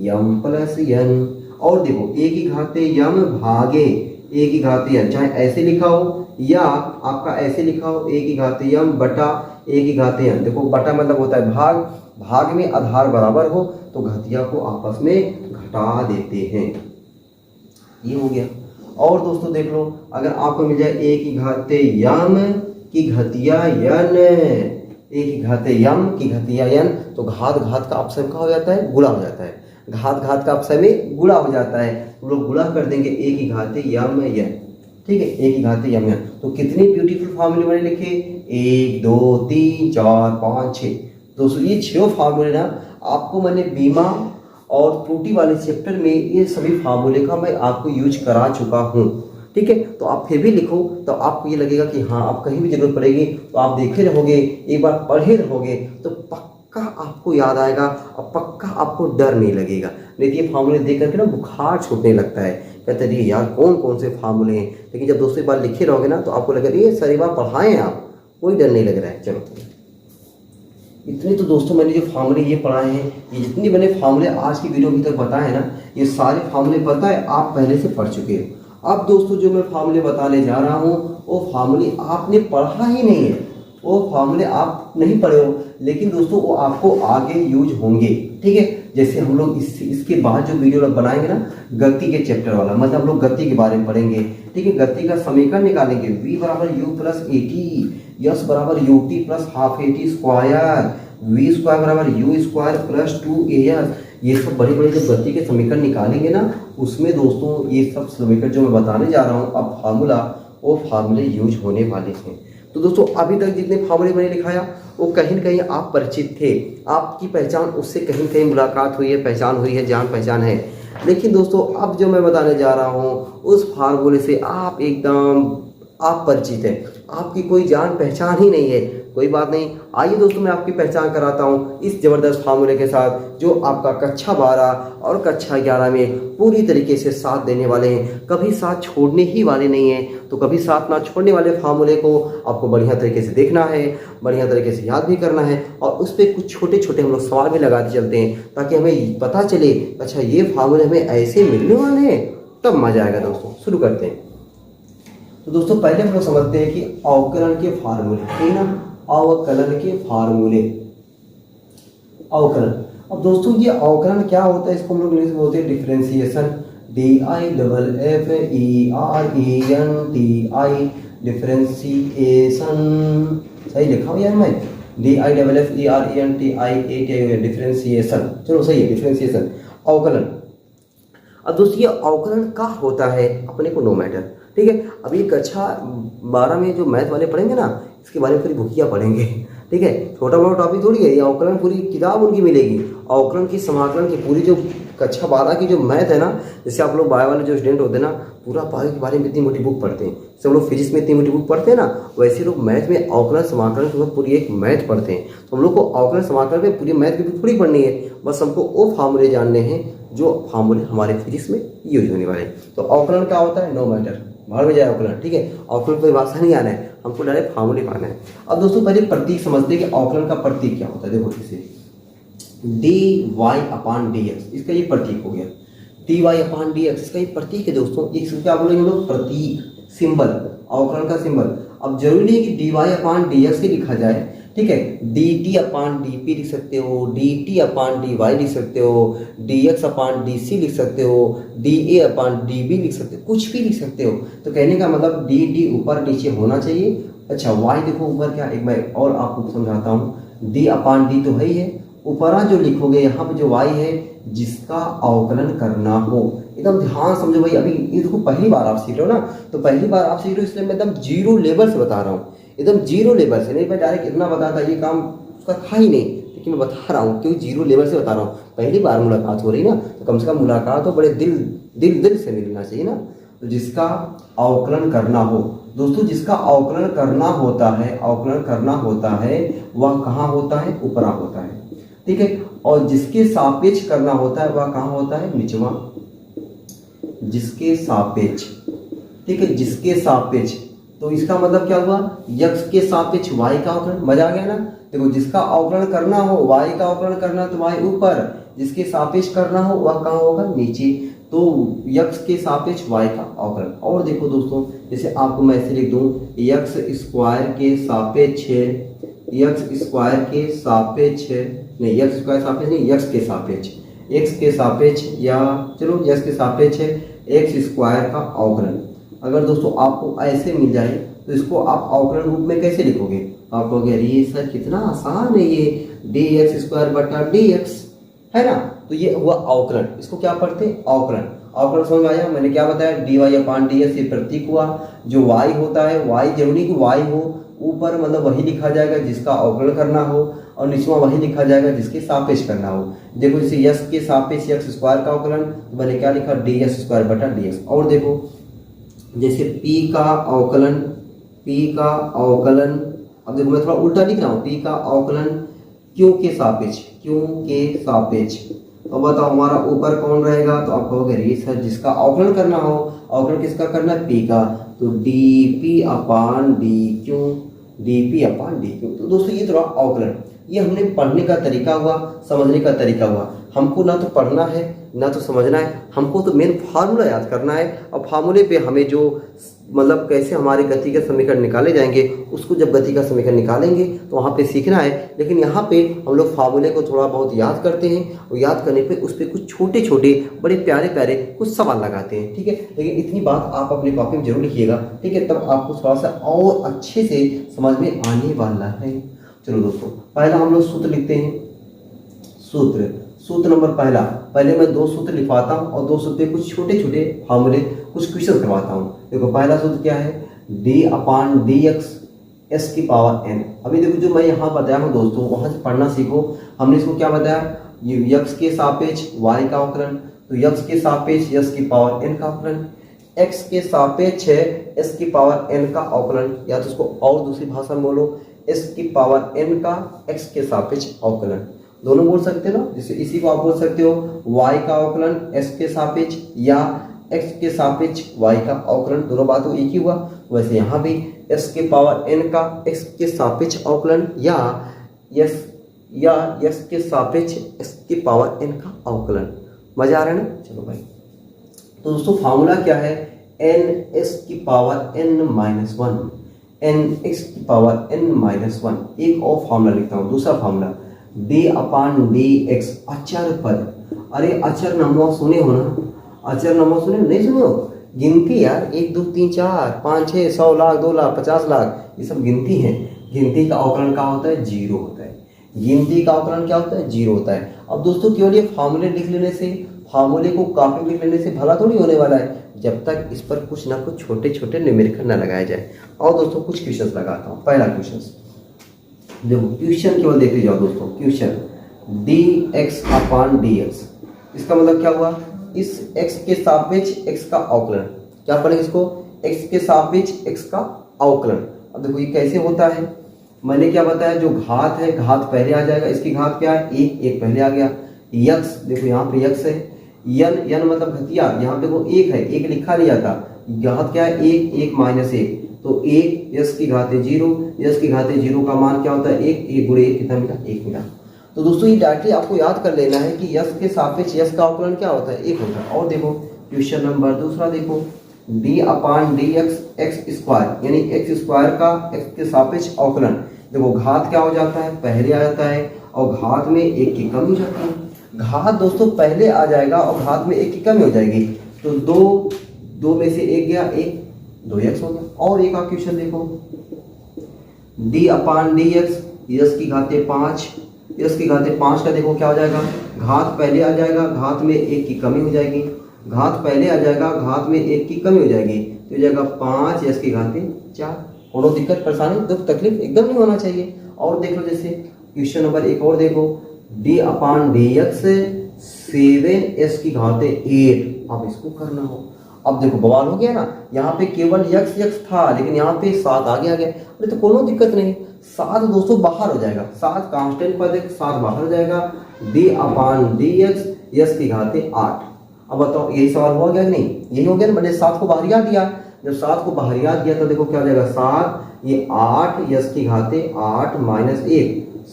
m प्लस n, और देखो a की घाते m भागे a की घाते n, चाहे ऐसे लिखा हो या आपका ऐसे लिखा हो, a की घाते m बटा a की घाते n। देखो बटा मतलब होता है भाग, भाग में आधार बराबर हो तो घतिया को आपस में घटा देते हैं। ये हो गया। और दोस्तों देख लो, अगर आपको मिल जाए a की घाते m की घतिया n, a की घाते m की घतिया n, तो घात घात का अपसम का हो जाता है, गुणा हो जाता है। घात घात का अपसम में गुणा हो जाता है, हम लोग गुणा कर देंगे a की घाते m n। ठीक है, a की घाते m n। तो कितने ब्यूटीफुल फार्मूले मैंने लिखे, 1 2 3 4 5 6। दोस्तों ये 6 फार्मूले ना आपको मैंने बीमा और त्रुटि वाले चैप्टर में ये सभी फार्मूले का मैं आपको यूज करा चुका हूँ। ठीक है, तो आप फिर भी लिखो तो आपको ये लगेगा कि हाँ आप कहीं भी जरूरत पड़ेगी तो आप देखे रहोगे, एक बार पढ़े रहोगे तो पक्का आपको याद आएगा और पक्का आपको डर नहीं लगेगा। नहीं तो ये फार्मूले देख करके ना बुखार छूटने लगता है, कहते हैं यार कौन कौन से फार्मूले हैं। लेकिन जब दोस्तों बार लिखे रहोगे ना तो आपको लगेगा ये सारी बार पढ़ाएं आप, कोई डर नहीं लग रहा है। चलो इतने तो दोस्तों मैंने जो फार्मूले ये पढ़ाए हैं, ये जितनी मैंने फार्मूले आज की वीडियो अभी तक बताए हैं ना, ये सारे फार्मूले पता है आप पहले से पढ़ चुके हो। अब दोस्तों जो मैं फार्मूले बताने जा रहा हूँ वो फार्मूले आपने पढ़ा ही नहीं है, वो फार्मूले आप नहीं पढ़े हो, लेकिन दोस्तों वो आपको आगे यूज होंगे। ठीक है, जैसे हम लोग इसके बाद जो वीडियो बनाएंगे ना गति के चैप्टर वाला, मतलब हम लोग गति के बारे में पढ़ेंगे। ठीक है, गति का समीकरण निकालेंगे, v बराबर u plus a t, s बराबर u t plus half a t square, v square बराबर यू स्क्वायर प्लस 2as। ये सब बड़े बड़े जो गति के समीकरण निकालेंगे ना, उसमें दोस्तों ये सब समीकरण जो मैं बताने जा रहा हूँ अब फार्मूला, वो फार्मूले यूज होने वाले हैं। तो दोस्तों अभी तक जितने फार्मूले मैंने लिखाया वो कहीं न कहीं आप परिचित थे, आपकी पहचान उससे कहीं कहीं मुलाकात हुई है, पहचान हुई है, जान पहचान है। लेकिन दोस्तों अब जो मैं बताने जा रहा हूँ उस फार्मूले से आप एकदम आप परिचित हैं, आपकी कोई जान पहचान ही नहीं है। कोई बात नहीं, आइए दोस्तों मैं आपकी पहचान कराता हूँ इस ज़बरदस्त फार्मूले के साथ, जो आपका कक्षा 12 और कक्षा 11 में पूरी तरीके से साथ देने वाले हैं, कभी साथ छोड़ने ही वाले नहीं हैं। तो कभी साथ ना छोड़ने वाले फार्मूले को आपको बढ़िया तरीके से देखना है, बढ़िया तरीके से याद भी करना है, और उस पर कुछ छोटे छोटे हम लोग सवाल भी लगाते चलते हैं ताकि हमें पता चले अच्छा ये फार्मूले हमें ऐसे मिलने वाले हैं, तब मजा आएगा। दोस्तों शुरू करते हैं। तो दोस्तों पहले हम लोग समझते हैं कि अवकलन के फार्मूले, ठीक है ना, अवकलन के फार्मूले, अवकलन। अब दोस्तों ये अवकलन क्या होता है, इसको हम लोग इंग्लिश में बोलते हैं डिफरेंशिएशन, DIFFERENTI, डिफरेंशिएशन। सही लिखा हो यार मैं, DIFFERENTI, डिफरेंशिएशन। चलो सही है, डिफरेंशिएशन, अवकलन। अब दोस्तों ये अवकलन का होता है अपने को नो मैटर, ठीक है। अब ये कक्षा 12 में जो मैथ वाले पढ़ेंगे ना, इसके बारे में पूरी बुकिया पढ़ेंगे, ठीक है। छोटा मोटा टॉपिक थोड़ी है ये, अवकलन पूरी किताब उनकी मिलेगी। अवकलन की समाकलन की पूरी जो कक्षा 12 की जो मैथ है ना, जैसे आप लोग बायो वाले जो स्टूडेंट होते हैं ना, पूरा पाए के बारे में इतनी मोटी बुक पढ़ते हैं, जैसे हम लोग फिजिक्स में इतनी मोटी बुक पढ़ते हैं ना, वैसे लोग मैथ में अवकलन समाकलन की पूरी एक मैथ पढ़ते हैं। तो हम लोग को अवकलन समाकलन में पूरी मैथ की बुक थोड़ी पढ़नी है, बस हमको वो फार्मूले जानने हैं जो फार्मूले हमारे फिजिक्स में यूज होने वाले हैं। तो अवकलन क्या होता है, नो मैटर, बाहर में जाए अवकलन, ठीक है। अवकलन कोई भाषा नहीं आना है, हमको डायरेक्ट फार्मूले पाना है। अब दोस्तों पहले प्रतीक समझते हैं कि अवकलन का प्रतीक क्या होता है। देखो इसे dy/dx, इसका ये प्रतीक हो गया। dy/dx इसका ये प्रतीक है दोस्तों, इसको क्या बोलेंगे हम लोग, प्रतीक, सिंबल, अवकलन का सिंबल। अब जरूरी नहीं कि dy/dx ही लिखा जाए, ठीक है। dt/dp लिख सकते हो, dt/dy लिख सकते हो, dx/dc लिख सकते हो, da/db लिख सकते हो, कुछ भी लिख सकते हो। तो कहने का मतलब dt ऊपर नीचे होना चाहिए। अच्छा y देखो ऊपर क्या, एक बार और आपको समझाता हूँ, d/d तो है ही है, ऊपरा जो लिखोगे यहाँ पे जो y है जिसका अवकलन करना हो, एकदम ध्यान समझो भाई। अभी ये देखो पहली बार आप सीख रहे हो ना, तो पहली बार आप सीख रहे हो इसलिए मैं एकदम जीरो लेवल से बता रहा हूँ, एकदम जीरो लेवल से नहीं। मैं डायरेक्ट इतना बताता ये काम उसका था ही नहीं, लेकिन मैं बता रहा हूँ क्योंकि जीरो लेवल से बता रहा हूँ। पहली बार मुलाकात हो रही ना, तो कम से कम मुलाकात हो बड़े दिल से मिलना चाहिए ना। तो जिसका अवकलन करना हो दोस्तों, जिसका अवकलन करना होता है, अवकलन करना होता है वह कहाँ होता है, ऊपरा होता है, ठीक है। और जिसके सापेक्ष करना होता है वह कहाँ होता है, निचवा, जिसके सापेक्ष, ठीक है, जिसके सापेक्ष। तो इसका मतलब क्या हुआ, x के सापेक्ष y का अवकलन। मजा आ गया ना। देखो जिसका अवकलन करना हो, y का अवकलन करना तो y ऊपर, जिसके सापेक्ष करना हो वह कहाँ होगा, नीचे। तो x के सापेक्ष y का अवकलन। और देखो दोस्तों, जैसे आपको मैं ऐसे लिख दूं, x स्क्वायर के सापेक्ष, x स्क्वायर के सापेक्ष नहीं, x स्क्वायर सापेक्ष नहीं, x के सापेक्ष, x के सापेक्ष, या चलो x के सापेक्ष है x स्क्वायर का अवकलन। अगर दोस्तों आपको ऐसे मिल जाए तो इसको आप अवकलन रूप में कैसे लिखोगे, आप कहोगे अरे सर कितना आसान है ये, dx²/dx है ना। तो ये हुआ अवकलन, इसको क्या पढ़ते हैं, अवकलन। अवकलन समझ में आया, मैंने क्या बताया, dy/dx ये प्रतीक हुआ। जो y होता है, y जरूरी कि y हो, ऊपर मतलब वही लिखा जाएगा जिसका अवकलन करना हो, और निचवा वही लिखा जाएगा जिसके सापेक्ष करना हो। देखो जैसे यस के सापेक्ष x स्क्वायर का अवकलन, तो मैंने क्या लिखा, dx²/dx। और देखो जैसे p का अवकलन, p का अवकलन, अब देखो मैं थोड़ा उल्टा लिख रहा हूँ, p का अवकलन q के सापेक्ष, q के सापेक्ष। तो बताओ हमारा ऊपर कौन रहेगा, तो आप कहोगे रे सर जिसका अवकलन करना हो, अवकलन किसका करना है, p का, तो dp/dq, dp/dq। तो दोस्तों ये थोड़ा अवकलन, ये हमने पढ़ने का तरीका हुआ, समझने का तरीका हुआ। हमको ना तो पढ़ना है ना तो समझना है, हमको तो मेन फार्मूला याद करना है। और फार्मूले पे हमें जो मतलब कैसे हमारे गति के समीकरण निकाले जाएंगे, उसको जब गति का समीकरण निकालेंगे तो वहाँ पे सीखना है। लेकिन यहाँ पे हम लोग फार्मूले को थोड़ा बहुत याद करते हैं, और याद करने पे उस पर कुछ छोटे छोटे बड़े प्यारे प्यारे कुछ सवाल लगाते हैं, ठीक है। लेकिन इतनी बात आप अपनी कॉपी में जरूर लिखिएगा, ठीक है, तब आपको थोड़ा सा और अच्छे से समझ में आने वाला है। चलो दोस्तों पहला हम लोग सूत्र लिखते हैं, सूत्र नंबर पहला। पहले मैं 2 सूत्र लिखवाता हूँ और 2 सूत्र पे कुछ छोटे छोटे फार्मूले, कुछ क्वेश्चन करवाता हूँ। देखो पहला सूत्र क्या है, d/dx s⁻n। अभी देखो जो मैं यहाँ बताया हूँ दोस्तों, वहाँ से पढ़ना सीखो। हमने इसको क्या बताया, ये x के सापेक्ष y का अवकलन, तो x के सापेक्ष s⁻n का अवकलन, x के सापेक्ष है s⁻n का अवकलन, या तो उसको और दूसरी भाषा में बोलो s⁻n का x के सापेक्ष अवकलन। दोनों बोल सकते हो ना, जैसे इसी को आप बोल सकते हो y का अवकलन x के सापेक्ष, या x के सापेक्ष y का अवकलन, दोनों बातों एक ही हुआ। वैसे यहाँ भी s⁻n का x के सापेक्ष अवकलन, या s के सापेक्ष s⁻n का अवकलन। मजा आ रहा है ना। चलो भाई, तो दोस्तों फार्मूला क्या है, एन एक्स की power n minus one, n x की पावर एन माइनस वन। एक और फॉर्मूला लिखता हूँ, दूसरा फॉर्मूला डी अपान डी एक्स अचर पद। अरे अचर नंबर सुने हो ना, अचर नंबर सुने नहीं सुने हो? गिनती यार, 1 2 3 4 5 6 100 लाख 2 लाख 50 लाख, ये सब गिनती है। गिनती का अवकलन क्या होता है? जीरो होता है। गिनती का अवकलन क्या होता है? जीरो होता है। अब दोस्तों केवल ये फॉर्मूले लिख लेने से, फॉर्मूले को कॉपी में लिख लेने से भला थोड़ी होने वाला है, जब तक इस पर कुछ ना कुछ छोटे छोटे न्यूमेरिकल ना लगाया जाए। और दोस्तों कुछ क्वेश्चंस लगाता हूँ। पहला क्वेश्चन देखो, क्वेश्चन केवल देखते जाओ दोस्तों। क्वेश्चन डी एक्स अपान डी एक्स, इसका मतलब क्या हुआ? इस x के सापेक्ष x का अवकलन, क्या पढ़ेंगे इसको? x के सापेक्ष x का अवकलन। अब देखो ये कैसे होता है, मैंने क्या बताया, जो घात है घात पहले आ जाएगा। इसकी घात क्या है? एक, एक पहले आ गया। यक्स देखो यहाँ पे यक्स है, यन यन मतलब घटिया, यहाँ पे देखो एक है, एक लिखा नहीं जाता। घात क्या है? एक, एक माइनस एक, तो एक, यस की घाते जीरो, यस की घाते जीरो का मान क्या होता है? एक, एक गुणे एक कितना मिला? एक मिला। तो दोस्तों ये डायरेक्टली आपको याद कर लेना है कि यस के सापेक्ष यस का अवकलन क्या होता है? एक होता है। और देखो क्वेश्चन नंबर दूसरा देखो, डी अपान डी एक्स एक्स स्क्वायर, यानी एक्स स्क्वायर का एक्स के सापेक्ष अवकलन। देखो घात क्या हो जाता है? पहले आ जाता है, और घात में एक की कमी हो जाती है। घात दोस्तों पहले आ जाएगा और घात में एक की कमी हो जाएगी, तो दो, दो में से एक गया, एक, 2x हो गया। और एक क्वेश्चन देखो, डी अपान डी एक्स यस की घाते 5, यस की घाते 5 का देखो क्या हो जाएगा? घात पहले आ जाएगा, घात में एक की कमी हो जाएगी। घात पहले आ जाएगा, घात में एक की कमी हो जाएगी, तो हो जाएगा 5 यस की घाते 4। कोनो दिक्कत परेशानी दुख तकलीफ एकदम नहीं होना चाहिए। और देख लो जैसे क्वेश्चन नंबर एक और देखो, डी अपान डी एक्स 7 एस की घाते 8। अब इसको करना हो, अब देखो बवाल हो गया ना, यहाँ पे केवल यक्स यक्स था, लेकिन यहाँ पे 7 आगे आ गया। अरे तो कोनो दिक्कत नहीं, 7 दोस्तों बाहर हो जाएगा, 7 कांस्टेंट पद है, 7 बाहर हो जाएगा। डी अपान डी एक्स यस की घाते 8। अब बताओ यही सवाल हुआ क्या कि नहीं? यही हो गया ना, मैंने 7 को बाहरिया दिया। जब 7 को बाहरिया दिया तो देखो क्या हो जाएगा? 7, ये 8 यस की घाते 8 माइनस 1,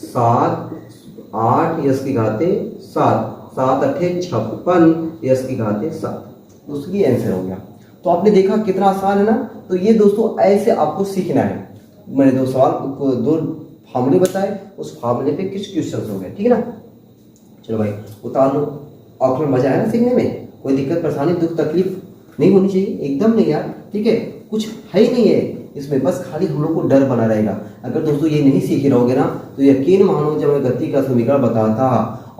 7 8 यस की घाते 7, 7 8 56 यस की घाते 7। दोस्तों ये आंसर हो गया। तो आपने देखा कितना आसान है ना। तो ये दोस्तों ऐसे आपको सीखना है। मैंने दो सवाल, दो फार्मूले बताए, उस फार्मूले पे कुछ क्वेश्चन हो गए, ठीक है ना। चलो भाई उतार लो। और मजा आया ना सीखने में? कोई दिक्कत परेशानी दुख तकलीफ नहीं होनी चाहिए, एकदम नहीं यार, ठीक है। कुछ है ही नहीं है इसमें, बस खाली हम लोग को डर बना रहेगा। अगर दोस्तों ये नहीं सीखे रहोगे ना, तो यकीन मानो जब मैं गति का समीकरण बताता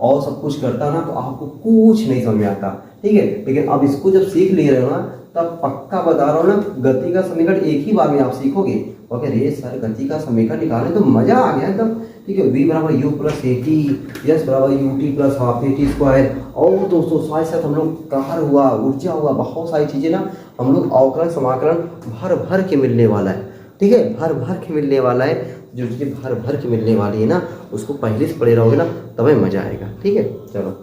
और सब कुछ करता ना, तो आपको कुछ नहीं समझ में आता, ठीक है। लेकिन अब इसको जब सीख ले रहे हो ना, तब पक्का बता रहा हूँ ना, गति का समीकरण एक ही बार में आप सीखोगे। और अरे सर गति का समीकरण निकाले तो मजा आ गया एकदम, ठीक है। v बराबर u plus a t, s बराबर u t plus half a t square. और दोस्तों साथ साथ हम लोग कार हुआ, ऊर्जा हुआ, बहुत सारी चीज़ें ना हम लोग अवकलन समाकलन भर भर के मिलने वाला है, ठीक है। भर भर के मिलने वाला है। जो चीज़ें भर भर के मिलने वाली है ना, उसको पहले से पढ़े रहोगे ना, तभी मज़ा आएगा, ठीक है। चलो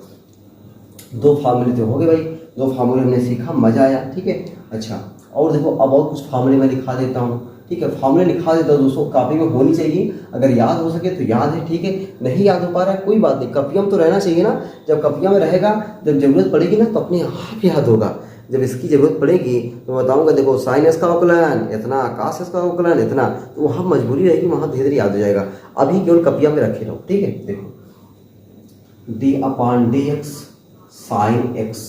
2 फार्मूले तो हो गए भाई, 2 फार्मूले हमने सीखा, मज़ा आया, ठीक है। अच्छा और देखो अब और कुछ फार्मूले मैं लिखा देता हूँ, ठीक है। फार्मूले लिखा देता हूँ दोस्तों, कॉपी में होनी चाहिए। अगर याद हो सके तो याद है, ठीक है। नहीं याद हो पा रहा है कोई बात नहीं, कॉपियाँ में तो रहना चाहिए ना। जब कॉपियाँ में रहेगा, जब जरूरत पड़ेगी ना, तो अपने आप याद होगा। जब इसकी जरूरत पड़ेगी तो बताऊंगा, देखो साइन एस का अवकलन इतना, कास एस का अवकलन इतना, तो वहाँ मजबूरी रहेगी, वहाँ धीरे धीरे याद हो जाएगा। अभी केवल कॉपियाँ में रखे रहो, ठीक है। देखो डी अपान d x sine x,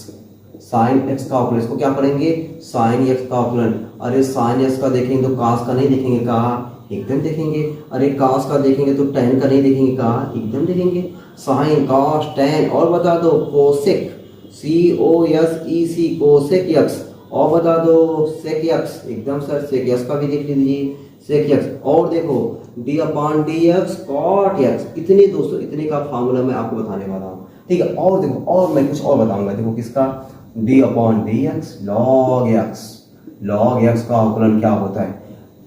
sine x का अवकलन, इसको क्या करेंगे? साइन एक्स का अवकलन। अरे साइन एक्स का देखेंगे तो कास का नहीं देखेंगे, कहा एकदम देखेंगे। अरे कास का देखेंगे तो टेन का नहीं देखेंगे, कहा एकदम देखेंगे। साइन कास टेन, और बता दो कोसेक, COSEC कोसेक एक्स, और बता दो सेक एक्स, एकदम सर सेक एक्स का भी देख लीजिए, सेक एक्स। और देखो डी अपान डी एक्स कॉट एक्स। इतने दोस्तों, इतने का फार्मूला मैं आपको बताने वाला हूँ, ठीक है। और देखो और मैं कुछ और बताऊंगा, देखो किसका? डी अपान d x log x, log x का अवकलन क्या होता है?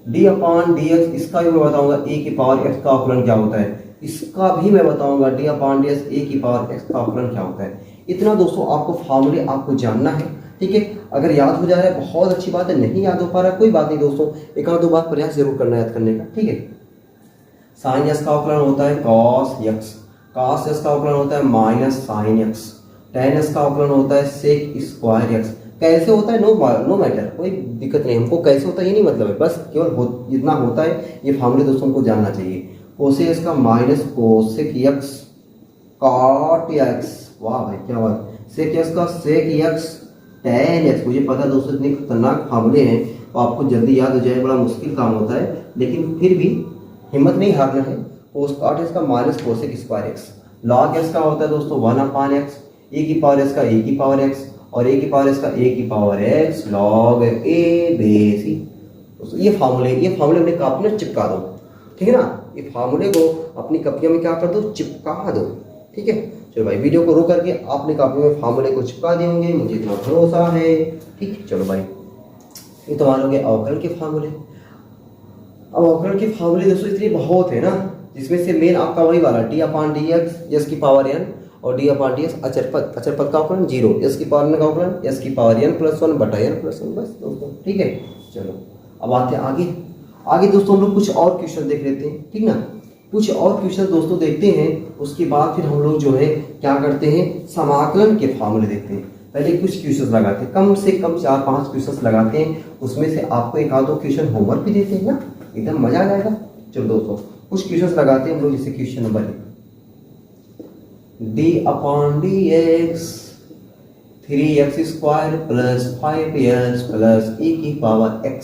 डी अपान डी एक्स, इसका भी मैं बताऊंगा ए की पावर एक्स का अवकलन क्या होता है, इसका भी मैं बताऊंगा डी अपान डी एक्स ए की पावर एक्स का अवकलन क्या होता है। इतना दोस्तों आपको फार्मूले आपको जानना है, ठीक है। अगर याद हो जा रहा है बहुत अच्छी बात है, नहीं याद हो पा रहा है कोई बात नहीं दोस्तों, एक आध 2 बार प्रयास जरूर करना याद करने का, ठीक है। साइन एक्स का अवकलन होता है कॉस एक्स, कॉस एक्स का अवकलन होता है minus sine x, ten x का अवकलन होता है सेक स्क्वायर एक्स। कैसे होता है नो मैटर, कोई दिक्कत नहीं, हमको कैसे होता है ये नहीं मतलब है, बस केवल इतना होता है, ये फार्मूले दोस्तों हमको जानना चाहिए। कोसेक एक्स का minus cosec x cot x, वाह भाई क्या बात, सेक एक्स का सेक एक्स टेन एक्स। मुझे पता दोस्तों इतने खतरनाक फार्मूले हैं तो आपको जल्दी याद हो जाए, बड़ा मुश्किल काम होता है, लेकिन फिर भी हिम्मत नहीं हारना है। कोस कॉट एक्स का minus cosec square x, log x का होता है दोस्तों 1/x, ए की पावर एक्स का ए की पावर एक्स, और ए की पावर एक्स का ए की पावर एक्स लॉग ए बेसी। ये फार्मूले अपने कॉपी में चिपका दो, ठीक है ना, ये फार्मूले को अपनी कॉपियों में क्या कर दो, चिपका दो, ठीक है। चलो भाई वीडियो को रोक करके आपने कॉपी में फार्मूले को चिपका दिए होंगे, मुझे इतना भरोसा है, ठीक है। चलो भाई ये तो मान लो अवकलन के फार्मूले। अब अवकलन के फार्मूले दोस्तों इतने बहुत है ना, जिसमें से मेन आपका वही वाला d/dx एस की पावर n और d/dx अचर पद का अवकलन 0, एस की पावर n का अवकलन एस की पावर n+1 बटा n+1, बस दोस्तों, ठीक है। चलो अब आते हैं आगे दोस्तों, हम लोग कुछ और क्वेश्चन देख लेते हैं, ठीक ना, कुछ और क्वेश्चन दोस्तों देखते हैं, उसके बाद फिर हम लोग जो है क्या करते हैं, समाकलन के फार्मूले देखते हैं। पहले कुछ क्वेश्चन लगाते हैं, कम से कम 4-5 क्वेश्चन लगाते हैं, उसमें से आपको एक आध दो क्वेश्चन होमवर्क भी देते हैं ना, एकदम मजा आ जाएगा। चलो दोस्तों कुछ क्वेश्चन लगाते हैं हम लोग, जैसे question number d/dx 3x² + 5x + e की पावर x,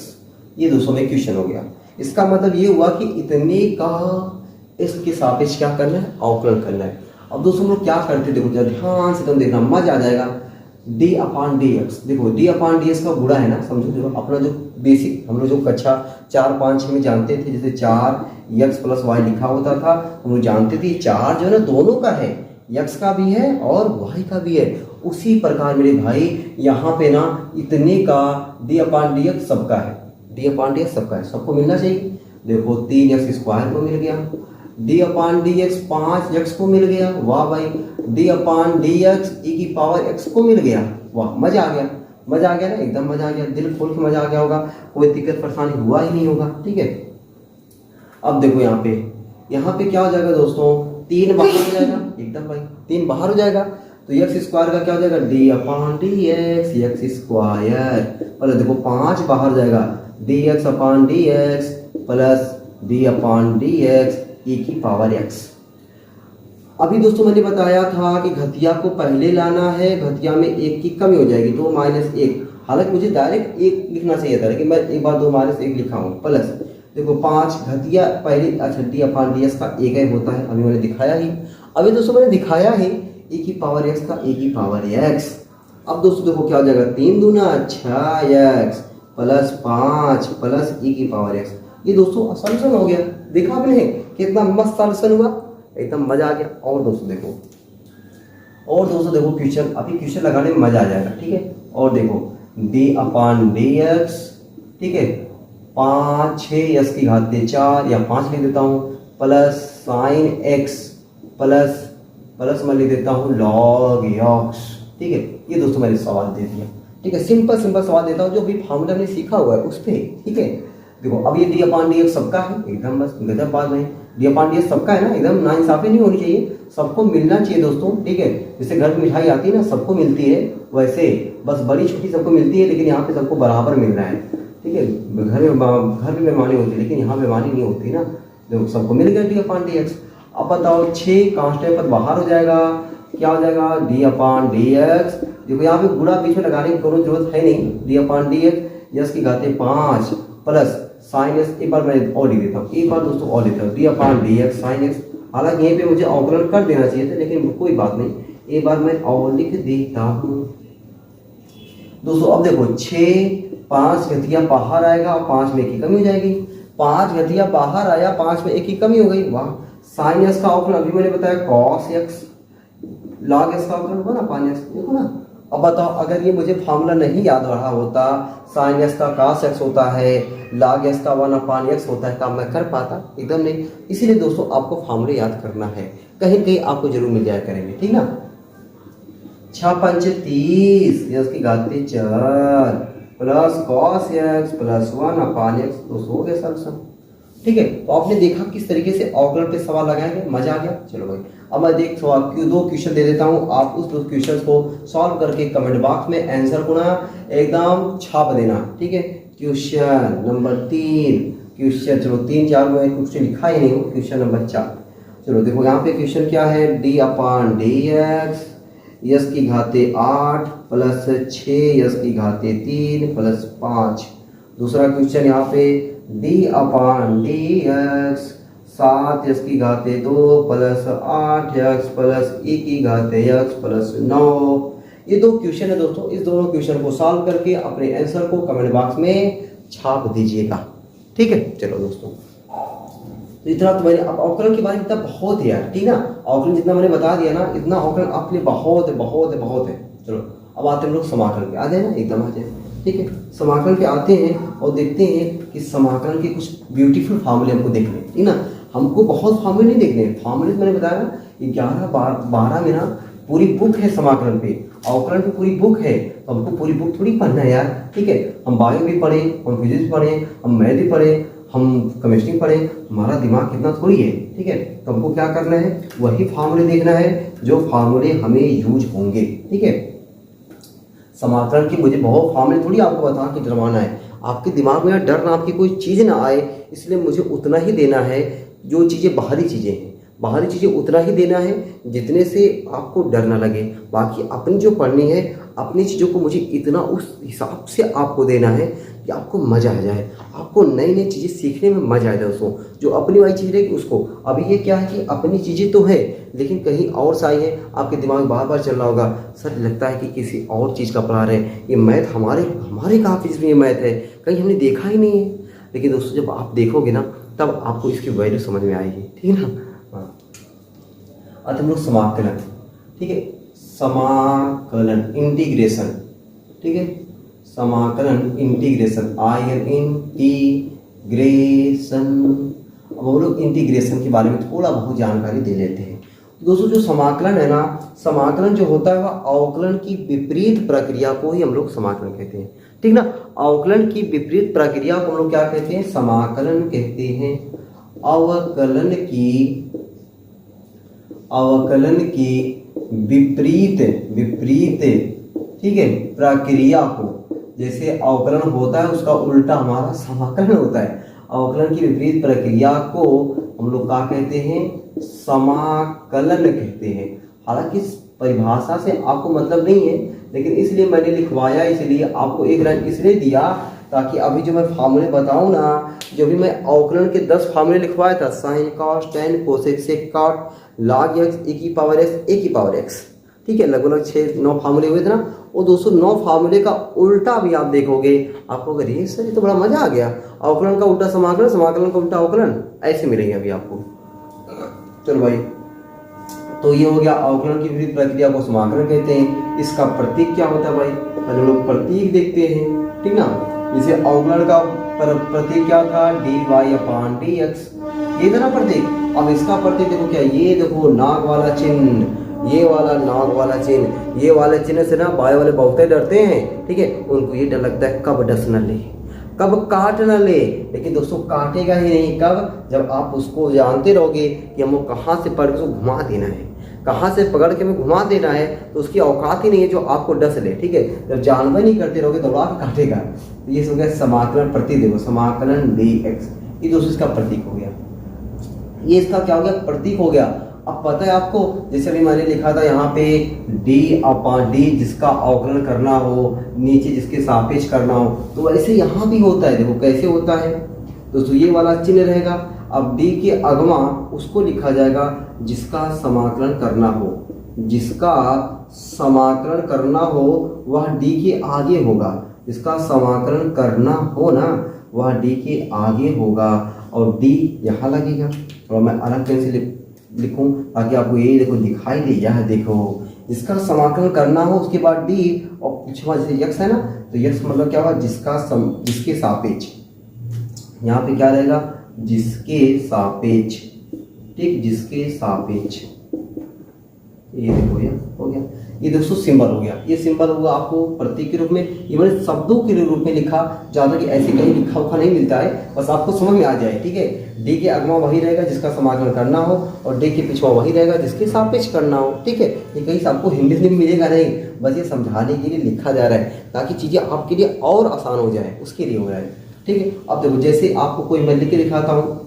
ये दोस्तों में क्वेश्चन हो गया। इसका मतलब ये हुआ कि इतने का इसके सापेक्ष क्या करना है, अवकलन करना है। अब दोस्तों हम लोग क्या करते हैं, देखो जरा ध्यान से तुम देखना, मजा आ जाएगा। d/dx, देखो d/dx का गुणा है ना, समझो देखो अपना जो बेसिक हम लोग जो कक्षा 4-5-6 में जानते थे, जैसे 4x + y लिखा होता था, हम लोग जानते थे 4 जो है ना दोनों का है, x का भी है और y का भी है। उसी प्रकार मेरे भाई यहाँ पे ना इतने का d/dx सबका है, d/dx सबका है, सबको मिलना चाहिए। देखो 3x² को मिल गया, d/dx 5x को मिल गया, वाह भाई, d/dx e की पावर x को मिल गया, वाह मजा आ गया, मजा आ गया ना, एकदम मजा आ गया, दिल खोल के मजा आ गया होगा, कोई दिक्कत परेशानी हुआ ही नहीं होगा, ठीक है। अब देखो यहाँ पे क्या हो जाएगा दोस्तों, 3 बाहर हो जाएगा, एकदम भाई 3 बाहर हो जाएगा, तो x² का क्या हो जाएगा, d/dx x² पहले देखो 5 बाहर जाएगा, dx/dx प्लस d/dx e की पावर x। अभी दोस्तों मैंने बताया था कि घटिया को पहले लाना है, घटिया में 1 की कमी हो जाएगी तो -1, हालांकि मुझे डायरेक्ट 1 लिखना चाहिए था, लेकिन मैं एक बार 2 -1 लिखा हूँ, प्लस देखो 5 घटिया पहले, अच्छा d/dx का 1 होता है, अभी मैंने दिखाया ही, अभी दोस्तों मैंने दिखाया है e की पावर x का e की पावर x। अब दोस्तों देखो क्या हो जाएगा, 3 दूना 6x प्लस 5 प्लस e की पावर x, ये दोस्तों सॉल्यूशन हो गया, देखा आपने कितना मस्त सॉल्यूशन हुआ, एकदम मजा आ गया। और दोस्तों देखो क्वेश्चन, अभी क्वेश्चन लगाने में मजा आ जाएगा, ठीक है। और देखो d/dx, ठीक है, 5 6 4 या 5 लिख देता हूँ, प्लस sin x प्लस मैं लिख देता हूँ log x, ठीक है। ये दोस्तों मैंने सवाल दे दिया, ठीक है, सिंपल सवाल देता हूँ जो भी फार्मूला हमने सीखा हुआ है उस पर, ठीक है। देखो अब ये d/dx सबका है, एकदम बस गजब बात है, d/dx सबका है ना, एकदम नाइंसाफी नहीं होनी चाहिए, सबको मिलना चाहिए दोस्तों, ठीक है। जैसे घर में मिठाई आती है ना, सबको मिलती है, वैसे बस बड़ी छोटी सबको मिलती है, लेकिन यहाँ पे सबको बराबर मिल रहा है, ठीक है। घर में बेमानी होती है, लेकिन यहाँ बेमानी नहीं होती ना, देखो सबको मिल गया d/dx। अब बताओ 6 कांस्टेंट पद बाहर हो जाएगा, क्या हो जाएगा, d/dx, देखो यहाँ पे गुणा बीच में लगाने की कोई जरूरत है नहीं, d/dx यस की घाते 5 प्लस sin x, एक बार मैं और लिख देता हूँ, एक बार दोस्तों और लिखता हूँ, d/dx sin x, हालांकि यहीं पे मुझे अवकलन कर देना चाहिए था, लेकिन कोई बात नहीं, एक बार मैं और लिख देता हूँ दोस्तों। अब देखो 5 घटिया बाहर आएगा और 5 में 1 की कमी हो जाएगी, 5 घटिया बाहर आया, 5 में 1 की कमी हो गई, वाह। sin x का अवकलन अभी मैंने बताया cos x, log x का अवकलन हुआ ना 5x, देखो ना। अब बताओ अगर ये मुझे फार्मूला नहीं याद रहा होता, sin x का cos x होता है, log x का 1/x होता है, काम मैं कर पाता, एकदम नहीं। इसीलिए दोस्तों आपको फार्मूले याद करना है, कहीं कहीं आपको जरूर मिल जाया करेंगे, ठीक ना। 6×5 = 30 x की घाते 4 plus cos x plus 1/x, दोस्तों हो गया सॉल्यूशन। ठीक है। तो आपने देखा किस तरीके से अवकलन पे सवाल लगाया गया, मजा आ गया। चलो भाई अब मैं देख सवाल दो क्वेश्चन दे देता हूँ, आप उस दो क्वेश्चन को सॉल्व करके कमेंट बॉक्स में आंसर को ना एकदम छाप देना, ठीक है। क्वेश्चन नंबर 3, क्वेश्चन चलो 3-4 में क्वेश्चन लिखा ही नहीं हो, क्वेश्चन नंबर 4। चलो देखो यहाँ पे क्वेश्चन क्या है, d/dx यस की घाते 8 प्लस 6 यस की घाते 3 प्लस 5। दूसरा क्वेश्चन यहाँ पे d/dx 7 यस की घाते 2 प्लस 8 यक्स प्लस e की घाते x प्लस 9। ये दो क्वेश्चन है दोस्तों, इस दोनों क्वेश्चन को सॉल्व करके अपने आंसर को कमेंट बॉक्स में छाप दीजिएगा, ठीक है। चलो दोस्तों तो इतना तो मैंने अब अवकलन के बारे में इतना बहुत है यार, ठीक ना। अवकलन जितना मैंने बता दिया ना, इतना अवकलन आपके लिए बहुत है बहुत है बहुत है। चलो अब आते हैं हम लोग समाकलन पे, आ जाए ना एकदम आ जाए, ठीक है। समाकलन पे आते हैं और देखते हैं कि समाकलन के कुछ ब्यूटीफुल फार्मूले हमको देखने, ठीक ना। हमको बहुत फार्मूले नहीं देखने, फार्मूले मैंने बताया ना 11-12 में ना पूरी बुक है समाकलन पे, अवकलन पे पूरी बुक है। तो हमको पूरी बुक थोड़ी पढ़ना है यार, ठीक है। हम बायो भी पढ़े, हम फिजिक्स पढ़े, हम मैथ भी पढ़े, हम केमिस्ट्री पढ़े, हमारा दिमाग कितना थोड़ी है, ठीक है। तो हमको क्या करना है, वही फार्मूले देखना है जो फार्मूले हमें यूज होंगे, ठीक है। समाकलन की मुझे बहुत फार्मूले थोड़ी आपको बता के डरवाना है, आपके दिमाग में डर नाम की कोई चीज़ ना आए, इसलिए मुझे उतना ही देना है जो चीज़ें बाहरी चीज़ें हैं, बाहरी चीज़ें उतना ही देना है जितने से आपको डर ना लगे। बाकी अपनी जो पढ़नी है, अपनी चीज़ों को मुझे इतना उस हिसाब से आपको देना है कि आपको मज़ा आ जाए, आपको नई नई चीज़ें सीखने में मज़ा आ जाए दोस्तों। जो अपनी वाली चीज़ रहेगी उसको, अभी ये क्या है कि अपनी चीज़ें तो है लेकिन कहीं और से आई है, आपके दिमाग में बार बार चल रहा होगा, सर लगता है कि किसी और चीज़ का पढ़ा रहे हैं, ये मैथ हमारे कहाँ फिजिक्स में ये मैथ है, कहीं हमने देखा ही नहीं है। लेकिन दोस्तों जब आप देखोगे ना तब आपको इसकी वैल्यू समझ में आएगी, ठीक है ना। अब हम लोग समाकलन, ठीक है, समाकलन इंटीग्रेशन, ठीक है, समाकलन इंटीग्रेशन इंटीग्रेशन। अब हम लोग इंटीग्रेशन के बारे में थोड़ा बहुत जानकारी दे लेते हैं। तो दोस्तों जो समाकलन है ना, समाकलन जो होता है वह अवकलन की विपरीत प्रक्रिया को ही हम लोग समाकलन कहते हैं, ठीक ना। अवकलन की विपरीत प्रक्रिया को हम लोग क्या कहते हैं, समाकलन कहते हैं। अवकलन की विपरीत ठीक है प्रक्रिया को, जैसे अवकलन होता है उसका उल्टा हमारा समाकलन होता है, अवकलन की विपरीत प्रक्रिया को हम लोग क्या कहते हैं, समाकलन कहते हैं। हालांकि इस परिभाषा से आपको मतलब नहीं है, लेकिन इसलिए मैंने लिखवाया, इसलिए आपको एक लाइन इसलिए दिया ताकि अभी जो मैं फार्मूले बताऊं ना, जो भी मैं अवकलन के 10 फार्मूले लिखवाया था, sine cos tan cosec sec cot log x e की पावर x, ठीक है, लगभग 6-9 फार्मूले हुए थे ना। वो 209 फार्मूले का उल्टा भी आप देखोगे, आपको अगर ये सर ये तो बड़ा मजा आ गया, अवकलन का उल्टा समाकलन, समाकलन का उल्टा अवकलन, ऐसे मिलेंगे अभी आपको। चलो भाई तो ये हो गया अवकलन की विपरीत प्रक्रिया को समाकलन कहते हैं। इसका प्रतीक क्या होता है भाई, पहले लोग प्रतीक देखते हैं, ठीक ना। जैसे अवकलन का प्रतीक क्या था, dy/dx, ये था ना प्रतीक। अब इसका प्रतीक देखो क्या, ये देखो नाग वाला चिन्ह, ये वाला नाग वाला चिन्ह, ये वाले चिन्ह से ना बाय वाले बहुत डरते हैं, ठीक है। उनको ये डर लगता है कब डस न ले, कब काट न ले, लेकिन दोस्तों काटेगा ही नहीं, कब, जब आप उसको जानते रहोगे कि हमको कहाँ से पकड़ के उसको घुमा देना है, कहाँ से पकड़ के हमें घुमा देना है, तो उसकी औकात ही नहीं है जो आपको डस ले, ठीक है। जब जानवर नहीं करते रहोगे दौड़ा के काटेगा। तो ये हो गया समाकलन प्रतीक, देखो समाकलन dx, ये दोस्तों इसका प्रतीक हो गया, ये इसका क्या हो गया, प्रतीक हो गया। अब पता है आपको, जैसे अभी मैंने लिखा था यहाँ पे d/d जिसका अवकलन करना हो, नीचे जिसके सापेक्ष करना हो, तो वैसे यहाँ भी होता है। देखो कैसे होता है दोस्तों, ये वाला चिन्ह रहेगा, अब d के अगवा उसको लिखा जाएगा जिसका समाकलन करना हो, जिसका समाकलन करना हो वह d के आगे होगा, जिसका समाकलन करना हो ना वह d के आगे होगा, और d यहाँ लगेगा। और मैं अलग पेन से लिखूं ताकि आपको ये देखो दिखाई दे, यह देखो जिसका समाकलन करना हो उसके बाद d, और पीछे जैसे यक्स है ना, तो यक्स मतलब क्या हुआ, जिसके सापेक्ष, यहाँ पे क्या रहेगा, जिसके सापेक्ष, ठीक, जिसके सापेक्ष, ये देखो ये हो गया। ये दोस्तों सिंबल हो गया, ये सिंबल होगा आपको प्रतीक के रूप में, ये मैंने शब्दों के रूप में लिखा, ज़्यादा कि ऐसे कहीं लिखा उखा नहीं मिलता है, बस आपको समझ में आ जाए। ठीक है, डी के अगवा वही रहेगा जिसका समाकलन करना हो, और डी के पिछवा वही रहेगा जिसके सापेक्ष करना हो। ठीक है, ये कहीं से आपको हिंदी में मिलेगा नहीं, बस ये समझाने के लिए लिखा जा रहा है ताकि चीज़ें आपके लिए और आसान हो जाए, उसके लिए हो रहा है। ठीक है, अब देखो जैसे आपको कोई मैं लिख के दिखाता हूँ,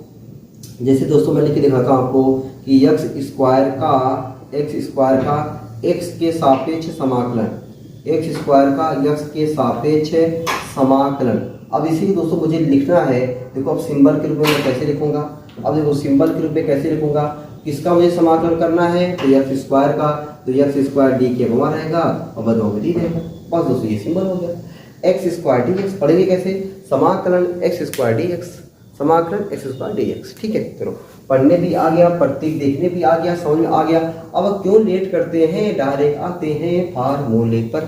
जैसे दोस्तों मैं लिख के दिखाता हूँ आपको कि एक्स स्क्वायर का एक्स के सापेक्ष समाकलन, एक्स स्क्वायर का एक्स के सापेक्ष समाकलन। अब इसी को दोस्तों मुझे लिखना है, देखो अब सिंबल के रूप में मैं कैसे लिखूंगा, अब देखो सिंबल के रूप में कैसे लिखूंगा, किसका मुझे समाकलन करना है, तो एक्स स्क्वायर का, तो एक्स स्क्वायर डी के बराबर रहेगा और बदलाव में डी रहेगा, बस दोस्तों ये सिंबल हो गया। एक्स स्क्वायर डी एक्स पढ़ेंगे कैसे, समाकलन एक्स स्क्वायर डी एक्स, समाकलन एक्स स्क्वायर डी एक्स। ठीक है, चलो पढ़ने भी आ गया, प्रतीक देखने भी आ गया, समझ में आ गया। अब क्यों लेट करते हैं, डायरेक्ट आते हैं फार्मूले पर।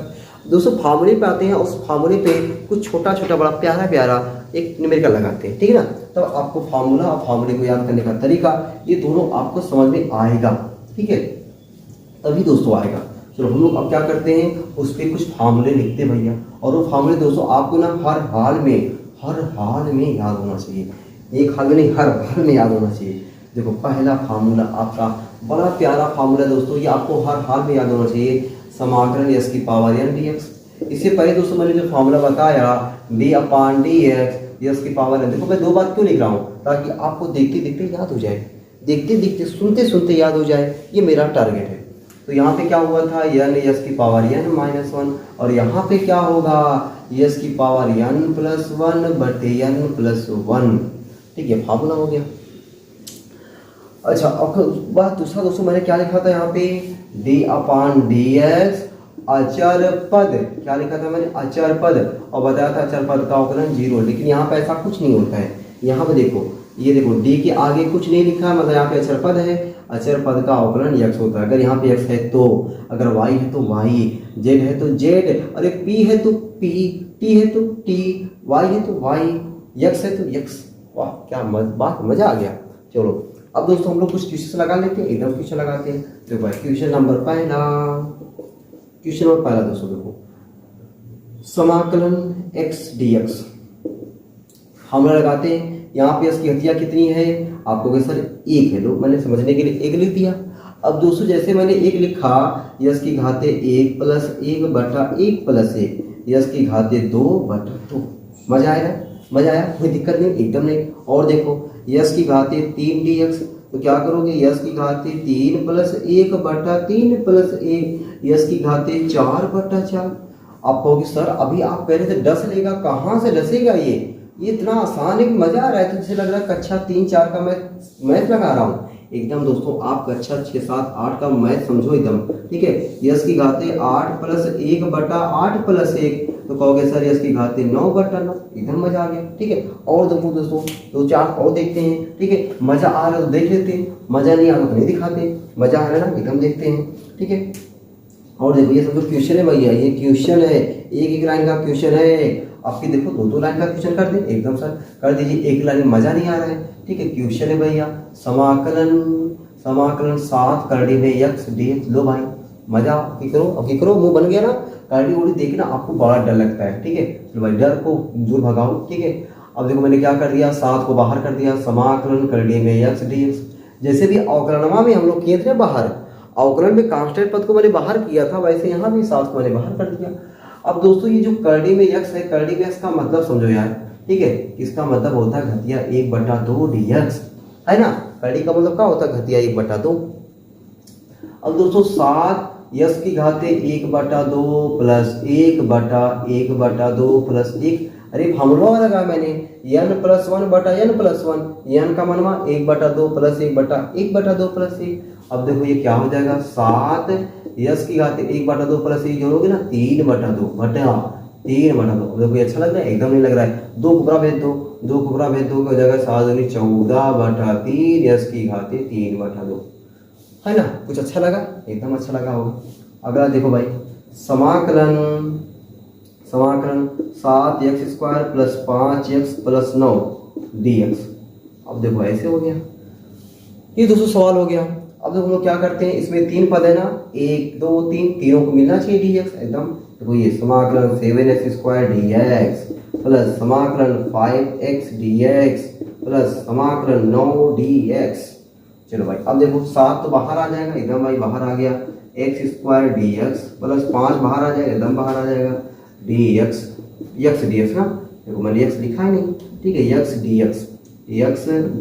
दोस्तों फार्मूले पे आते हैं, उस फार्मूले पे कुछ छोटा छोटा बड़ा प्यारा प्यारा एक न्यूमेरिकल लगाते हैं। ठीक है ना, तो आपको फार्मूला और फार्मूले को याद करने का तरीका, ये दोनों आपको समझ में आएगा। ठीक है, तभी दोस्तों आएगा। चलो हम लोग अब क्या करते हैं, उस पर कुछ फार्मूले लिखते हैं भैया, और वो फार्मूले दोस्तों आपको ना हर हाल में याद होना चाहिए, एक हाल में नहीं, हर हाल में याद होना चाहिए। देखो पहला फार्मूला आपका बड़ा प्यारा फार्मूला दोस्तों, ये आपको हर हाल में याद होना चाहिए, समाकलन एस की पावर एन डी एक्स। इससे पहले दोस्तों मैंने जो फार्मूला बताया डी अपान डी एक्स एस की पावर एन, देखो मैं दो बात क्यों लिख रहा हूँ, ताकि आपको देखते देखते याद हो जाए, देखते देखते सुनते सुनते याद हो जाए, ये मेरा टारगेट है। तो यहाँ पे क्या हुआ था, एन एस की पावर एन माइनस वन, और यहाँ पे क्या होगा, एस की पावर एन प्लस वन बटे एन प्लस वन। ठीक है, फार्मूला हो गया। अच्छा अब बात दूसरा दोस्तों मैंने क्या लिखा था यहाँ पे, डी अपान डी एक्स अचर पद, क्या लिखा था मैंने, अचर पद, और बताया था अचर पद का अवकलन 0, लेकिन यहाँ पे ऐसा कुछ नहीं होता है। यहाँ पे देखो, ये देखो डी के आगे कुछ नहीं लिखा है, मतलब यहाँ पे अचर पद है, अचर पद का अवकलन x होता है। अगर यहाँ पे x है तो, अगर y है तो y, z है तो z, अरे p है तो p, t है तो t, y है तो y, x है तो x। वाह क्या बात, मजा आ गया। चलो अब दोस्तों हम लोग कुछ क्वेश्चन लगा लेते हैं, एकदम क्वेश्चन लगाते हैं। तो भाई क्वेश्चन नंबर पहला दोस्तों देखो, समाकलन x dx हम लगाते हैं। यहाँ पे इसकी हथिया कितनी है, आपको कहे सर एक है, लो मैंने समझने के लिए एक लिख दिया। अब दोस्तों जैसे मैंने एक लिखा, यस की घाते 1 प्लस 1 बटा 1 प्लस 1, यस की घाते 2 बटा 2। मजा आया ना, मजा आया, कोई दिक्कत नहीं, एकदम नहीं। और देखो यस की घाते 3 dx, तो क्या करोगे, यस की घाते 3 प्लस 1 बटा 3 प्लस 1, यस की घाते 4 बटा 4। आप कहोगे सर अभी आप कह रहे थे 10 लेगा, कहाँ से डसेगा ये इतना आसान है कि मजा आ रहा है, तो जैसे लग रहा है कक्षा 3-4 का मैथ लगा रहा हूँ। एकदम दोस्तों आप कक्षा 6-7-8 का मैथ समझो एकदम। ठीक है, यस की घाते 8 प्लस 1 बटा 8 प्लस 1, तो कहोगे सर यस की घाते 9 बटा 9। एकदम मजा आ गया। ठीक है, और देखो दोस्तों 2-4 और देखते हैं। ठीक है, मजा आ रहा है तो देख लेते हैं, मजा नहीं आ रहा तो नहीं दिखाते, मजा आ रहा है ना, एकदम देखते हैं। ठीक है, और देखो ये सब जो क्वेश्चन है भैया, ये क्वेश्चन है, एक लाइन का क्वेश्चन है। आपकी देखो 2-2 लाइन का क्वेश्चन कर दे, एकदम सर कर दीजिए, एक लाइन में मजा नहीं आ रहा है। ठीक है, क्वेश्चन है भैया, समाकलन 7 करड़ी में x dx। लो भाई मजा की करो, मुंह बन गया ना, करड़ी उड़ी देखना आपको बड़ा डर लगता है। ठीक है, तो भाई डर को दूर भगाओ। ठीक है, अब देखो मैंने क्या कर दिया, 7 को बाहर कर दिया, समाकलन करड़ी में x dx। जैसे भी अवकलनमा में हम लोग किए थे बाहर, अवकलन में कांस्टेंट पद को मैंने बाहर किया था, वैसे यहाँ भी 7 को मैंने बाहर कर दिया। अब दोस्तों ये जो करड़ी में x है, करड़ी में x का मतलब समझो यार। ठीक है, इसका मतलब होता है घटिया 1/2 dx, है ना। करड़ी का मतलब क्या होता है, घटिया 1/2। अब दोस्तों 7 यस की घाते 1/2 प्लस 1/1/2 प्लस 1। अरे फार्मूला लगा मैंने, n प्लस 1 बटा n प्लस 1, n का मनवा 1/2 प्लस 1/1/2 प्लस 1। अब देखो ये क्या हो जाएगा, 7 यस की घाते 1/2 प्लस 1 जोड़ोगे ना 3/2 बटा 3/2। देखो ये अच्छा लग रहा है, एकदम नहीं लग रहा है। 2 कुबरा भेज दो, 2 कुबरा भेज दो हो जाएगा 7 14/3 यस की घाते 3/2, है ना। कुछ अच्छा लगा, एकदम अच्छा लगा होगा। अगला देखो भाई, समाकलन 7x² plus 5x plus 9 dx। अब देखो ऐसे हो गया, ये दोस्तों सवाल हो गया। अब हम लोग क्या करते हैं, इसमें 3 पद है ना, 1 2 3, तीनों को मिलना चाहिए dx एकदम। देखो ये समाकलन 7x² dx प्लस समाकलन 5x dx प्लस समाकलन 9 dx। चलो भाई अब देखो 7 तो बाहर आ जाएगा एकदम भाई, बाहर आ गया, x² dx प्लस 5 बाहर आ जाएगा एकदम, बाहर आ जाएगा dx, x dx ना, देखो मैंने x लिखा ही नहीं, ठीक है, x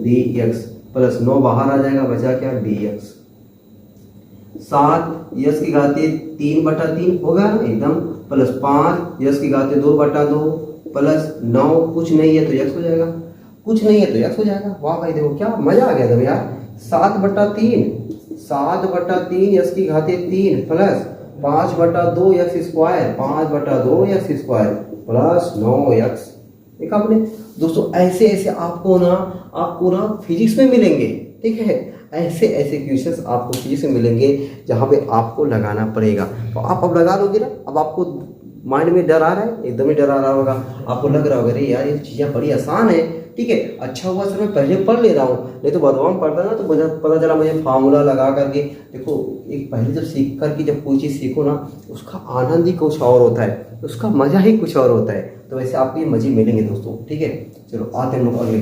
dx प्लस 9 बाहर आ जाएगा, बचा क्या dx। 7 यस की घाते 3/3 होगा ना एकदम, प्लस 5 यस की घाते 2/2 प्लस 9 कुछ नहीं है तो x हो जाएगा, कुछ नहीं है तो x हो जाएगा। वाह भाई देखो क्या मजा आ गया था यार। 7/3 यस की घाते 3 plus 5/2 x² 5/2 x² plus 9x। देखा आपने दोस्तों, ऐसे ऐसे आपको ना फिजिक्स में मिलेंगे, ठीक है, ऐसे ऐसे क्वेश्चंस आपको फिजिक्स में मिलेंगे जहाँ पे आपको लगाना पड़ेगा। तो आप अब लगा लोगे ना, अब आपको माइंड में डर आ रहा है, एकदम ही डर आ रहा होगा, आपको लग रहा होगा अरे यार ये चीज़ें बड़ी आसान है, ठीक है, अच्छा हुआ सर मैं पहले पढ़ ले रहा हूँ, नहीं तो बदवाम पढ़ता ना तो मुझे पता चला मुझे फार्मूला लगा करके। देखो एक पहले जब सीख करके जब कोई चीज़ सीखो ना, उसका आनंद ही कुछ और होता है, उसका मज़ा ही कुछ और होता है। तो वैसे आपको ये मज़े मिलेंगे दोस्तों, ठीक है। चलो आते हैं लोग अगले।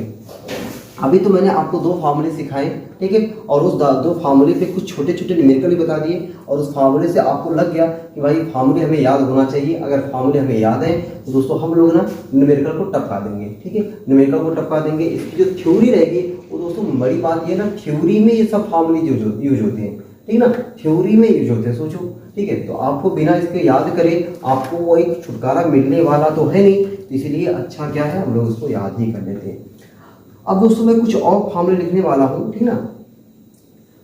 अभी तो मैंने आपको 2 फार्मूले सिखाए, ठीक है, और उस 2 फार्मूले पे कुछ छोटे छोटे न्यूमेरिकल भी बता दिए, और उस फार्मूले से आपको लग गया कि भाई फार्मूले हमें याद होना चाहिए। अगर फार्मूले हमें याद है तो दोस्तों हम लोग ना न्यूमेरिकल को टपका देंगे, ठीक है, न्यूमेरिकल को टपका देंगे। इसकी जो थ्योरी रहेगी वो दोस्तों बड़ी बात ये ना, थ्योरी में ये सब फार्मूले यूज होते हैं, ठीक ना, थ्योरी में यूज होते हैं, सोचो, ठीक है। तो आपको बिना इसके याद करे आपको वो एक छुटकारा मिलने वाला तो है नहीं, इसलिए अच्छा क्या है हम लोग उसको याद ही कर लेते हैं। अब दोस्तों मैं कुछ और फार्मूले लिखने वाला हूँ, ठीक ना,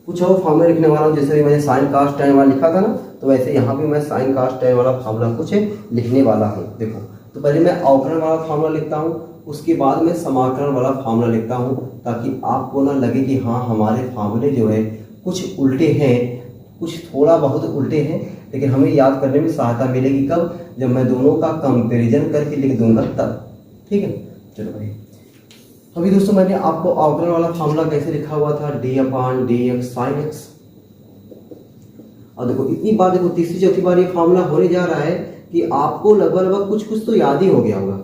कुछ और फार्मूले लिखने वाला हूँ। जैसे मैंने साइन कास्ट tan वाला लिखा था ना, तो वैसे यहाँ भी मैं साइन कास्ट tan वाला फार्मूला कुछ लिखने वाला हूँ। देखो तो पहले मैं अवकलन वाला फार्मूला लिखता हूँ, उसके बाद मैं समाकलन वाला फार्मूला लिखता हूँ, ताकि आपको ना लगे कि हाँ हमारे फार्मूले जो है कुछ उल्टे हैं, कुछ थोड़ा बहुत उल्टे हैं, लेकिन हमें याद करने में सहायता मिलेगी कब, जब मैं दोनों का कंपेरिजन करके लिख दूंगा तब, ठीक है। चलो भाई अभी दोस्तों मैंने आपको अवकलन वाला फार्मूला कैसे लिखा हुआ था, d/dx sin x। और देखो इतनी बार, देखो तीसरी चौथी बार ये फार्मूला होने जा रहा है कि आपको लगभग कुछ तो याद ही हो गया होगा,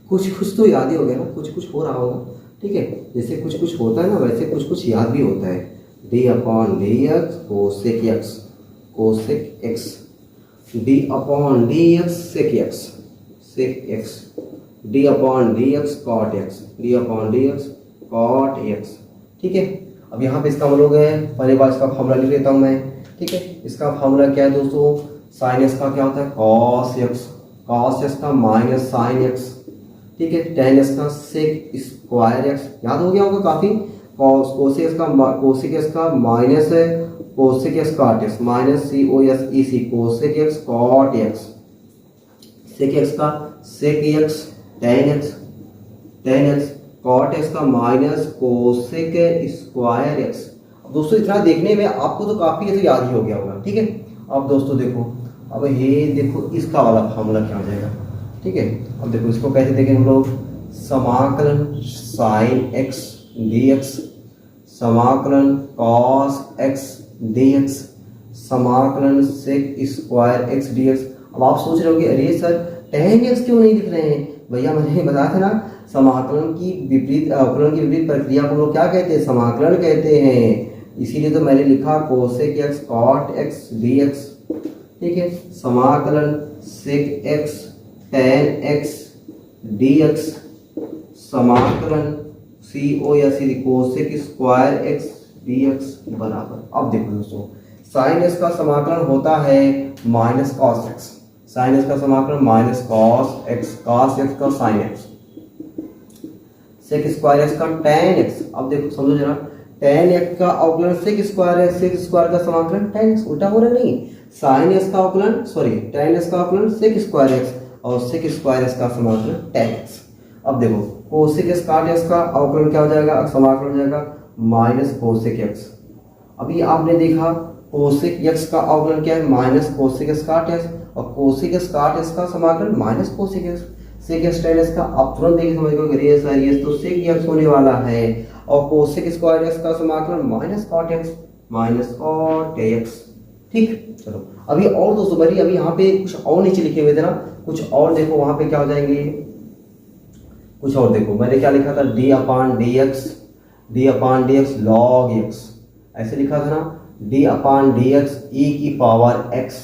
कुछ तो याद ही हो गया ना, कुछ हो रहा होगा, ठीक है। जैसे कुछ होता है ना, वैसे कुछ याद भी होता है। d/dx cosec x d/dx sec x d/dx cot x, ठीक है। अब यहाँ पे इसका हम लोग है, पहले बार इसका फार्मूला लिख लेता हूँ मैं, ठीक है। इसका फार्मूला क्या है दोस्तों, साइन x का क्या होता है cos x का माइनस साइन x, ठीक है, tan x का sec स्क्वायर x, याद हो गया होगा काफी। cosec x का माइनस है cosec x cot x minus cosec cosec x cot x, sec x का sec x tan x cot x का माइनस cosec स्क्वायर x। अब दोस्तों इतना देखने में आपको तो काफी तो याद ही हो गया होगा, ठीक है। अब दोस्तों देखो, अब ये देखो इसका वाला फार्मूला क्या हो जाएगा, ठीक है। अब देखो इसको कैसे देखें हम लोग, समाकलन sin x dx समाकलन cos x dx समाकलन sec स्क्वायर x dx। अब आप सोच रहे हो कि अरे सर tan x क्यों नहीं लिख रहे हैं, भैया मैंने बताया था ना, समाकलन की विपरीत अवकलन की विपरीत प्रक्रिया को लोग क्या कहते हैं, समाकलन कहते हैं, इसीलिए तो मैंने लिखा cosec x cot x dx, ठीक है। समाकलन sec x tan x dx समाकलन cosec स्क्वायर x dx बराबर। अब देखो दोस्तों, साइन x का समाकलन होता है minus cos x, sine x का समाकलन माइनस कॉस x का sine x, sec square x का tan x। अब देखो समझो जरा, tan x का अवकलन sec square x, sec square का समाकलन tan x, उल्टा हो रहा नहीं, साइन x का अवकलन tan x का अवकलन सेक स्क्वायर x और सेक स्क्वायर x का समाकलन tan x। अब देखो कोसेक x cot x का अवकलन क्या हो जाएगा, समाकलन हो जाएगा माइनस कोसेक x। अभी आपने देखा कोसेक x का अवकलन क्या है, minus cosec x cot x, और कोसेक x cot x का समाकलन माइनस कोसेक x सेक x tan x का। आप तुरंत देखिए समझ गए अरे सर ये तो सेक x होने वाला है, और कोसेक स्क्वायर x का समाकलन minus cot x, minus cot x. ठीक, चलो अभी और दोस्तों बड़ी अभी यहाँ पे कुछ और नीचे लिखे हुए थे ना, कुछ और देखो वहां पे क्या हो जाएंगे, कुछ और देखो मैंने क्या लिखा था, डी अपान डी एक्स लॉग एक्स, ऐसे लिखा था ना, डी अपान डी एक्स ई की पावर एक्स,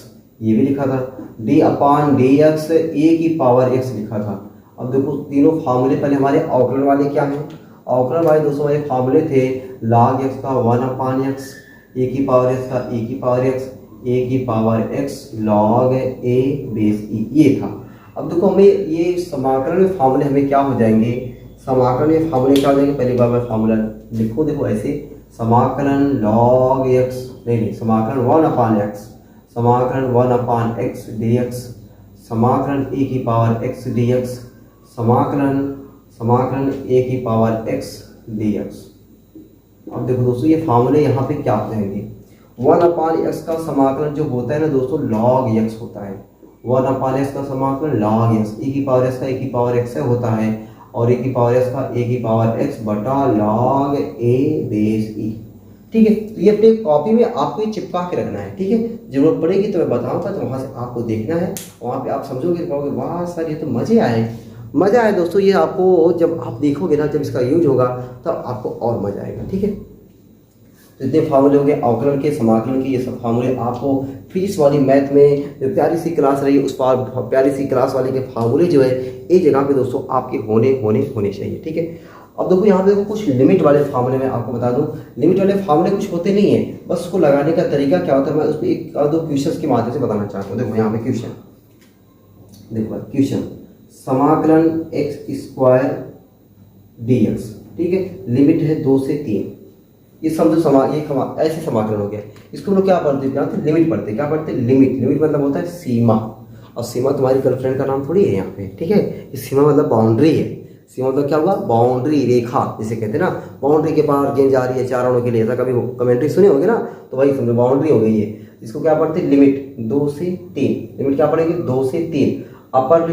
ये भी लिखा था, डी अपान डी एक्स ए की पावर एक्स लिखा था। अब देखो तीनों फार्मूले पहले हमारे अवकलन वाले क्या हैं, अवकलन वाले दोस्तों हमारे फार्मूले थे लॉग एक्स का 1 अपान एक्स, ए की पावर एक्स का ए की पावर एक्स, ए की पावर एक्स लॉग ए बेस ई, ये था। अब देखो हमें ये समाकलन में फार्मूले हमें क्या हो जाएंगे, समाकलन में फार्मूले क्या हो जाएंगे, पहली बार मैं फार्मूला लिखो, देखो ऐसे समाकलन लॉग एक्स, नहीं समाकलन 1 अपान एक्स, समाकलन 1 अपान एक्स डी एक्स, समाकलन ए की पावर एक्स डी एक्स, समाकलन ए की पावर एक्स डी एक्स। अब देखो दोस्तों ये फार्मूले यहाँ पे क्या हो जाएंगे, 1 अपान एक्स का समाकलन जो होता है ना दोस्तों लॉग एक्स होता है, 1 अपान एक्स का समाकलन लॉग एक्स, ए की पावर एक्स का ए की पावर एक्स होता है, और ए की पावर एक्स का ए की पावर एक्स बटा लॉग ए बेस ई। ठीक है, तो ये अपने कॉपी में आपको ये चिपका के रखना है। ठीक है, जरूरत पड़ेगी तो मैं बताऊंगा, तो वहां से आपको देखना है, वहां पे आप समझोगे, कहोगे वाह सर ये तो मजे आए दोस्तों, ये आपको जब आप देखोगे ना, जब इसका यूज होगा तब आपको और मजा आएगा। ठीक है, तो इतने फार्मूले हो गए अवकलन के, समाकलन के, ये सब फार्मूले आपको फिजिक्स वाली मैथ में जो प्यारी सी क्लास रही उस प्यारी सी क्लास वाले के फार्मूले जो है एक जगह पे दोस्तों आपके होने चाहिए। ठीक है, अब देखो यहाँ पे देखो कुछ लिमिट वाले फार्मूले मैं आपको बता दूं, लिमिट वाले फार्मूले कुछ होते नहीं है, बस उसको लगाने का तरीका क्या होता है मैं उसको एक दो क्वेश्चन के माध्यम से बताना चाहता हूँ। देखो यहाँ पे क्वेश्चन, देखो क्वेश्चन, समाकलन एक्स स्क्वायर डी एक्स, ठीक है, लिमिट है 2 से 3, ये समझो ये ऐसे समाकलन हो गया, इसको हम लोग क्या पढ़ते हैं, लिमिट पढ़ते हैं, क्या पढ़ते हैं, लिमिट मतलब होता है सीमा, और सीमा तुम्हारी गर्लफ्रेंड का नाम थोड़ी है यहाँ पे। ठीक है, ये सीमा मतलब बाउंड्री है, सीमा मतलब क्या हुआ, बाउंड्री, रेखा जिसे कहते हैं ना, बाउंड्री के पार गेंद जा रही है 4 अणों के लिए, ऐसा कभी कमेंट्री सुने होंगे ना, तो वही समझो बाउंड्री हो गई है। इसको क्या पढ़ते हैं, लिमिट 2 से 3, लिमिट क्या पड़ेगी 2 से 3, अपर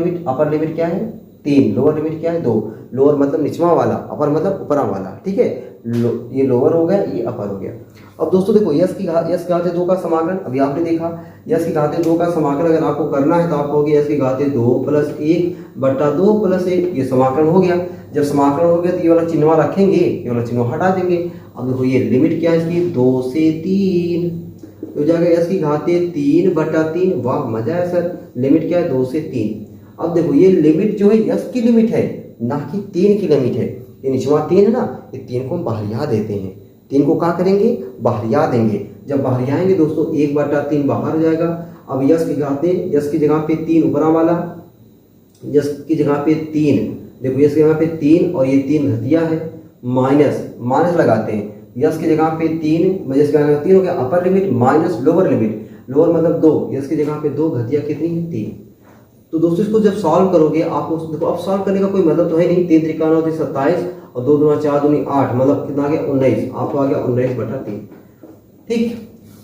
लिमिट क्या है 3, लोअर लिमिट क्या है 2, लोअर मतलब निचवा वाला, अपर मतलब ऊपरा वाला। ठीक है, ये लोअर हो गया, ये अपर हो गया। अब दोस्तों देखो यस की घाते 2 का समाकलन, अभी आपने देखा यस की घाते 2 का समाकलन अगर आपको करना है तो आप कहोगे यस की घाते 2 + 1 बटा 2 + 1, ये समाकलन हो गया। जब समाकलन हो गया तो ये वाला चिन्ह रखेंगे, ये वाला चिन्ह हटा देंगे। अब देखो ये लिमिट क्या है इसकी 2 से 3, तो जाएगा यस की घाते 3 बटा 3, वाह मजा है सर, लिमिट क्या है 2 से 3। अब देखो ये लिमिट जो है यस की लिमिट है, ना कि 3 की लिमिट है, ये निचवा 3 है ना, ये 3 को हम बाहरिया देते हैं, 3 को क्या करेंगे बाहरिया देंगे। जब बाहरियाएंगे दोस्तों 1 बटा 3 बाहर हो जाएगा। अब यस की जगह पे 3 ऊपरा वाला, यस की जगह पे 3, देखो यस की जगह पे 3 और ये 3 घटिया है, माइनस लगाते हैं, यस की जगह पे 3 हो गया upper limit minus lower limit, lower मतलब 2, यस की जगह पे 2 घटिया कितनी है 3। तो दोस्तों इसको जब सॉल्व करोगे आपको देखो, अब सॉल्व करने का कोई मतलब तो है नहीं, 3 त्रिका 9 27 और 2 दूना 4 दूनी 8, मतलब कितना आ गया 19, आपको आ गया 19 बटा 3। ठीक,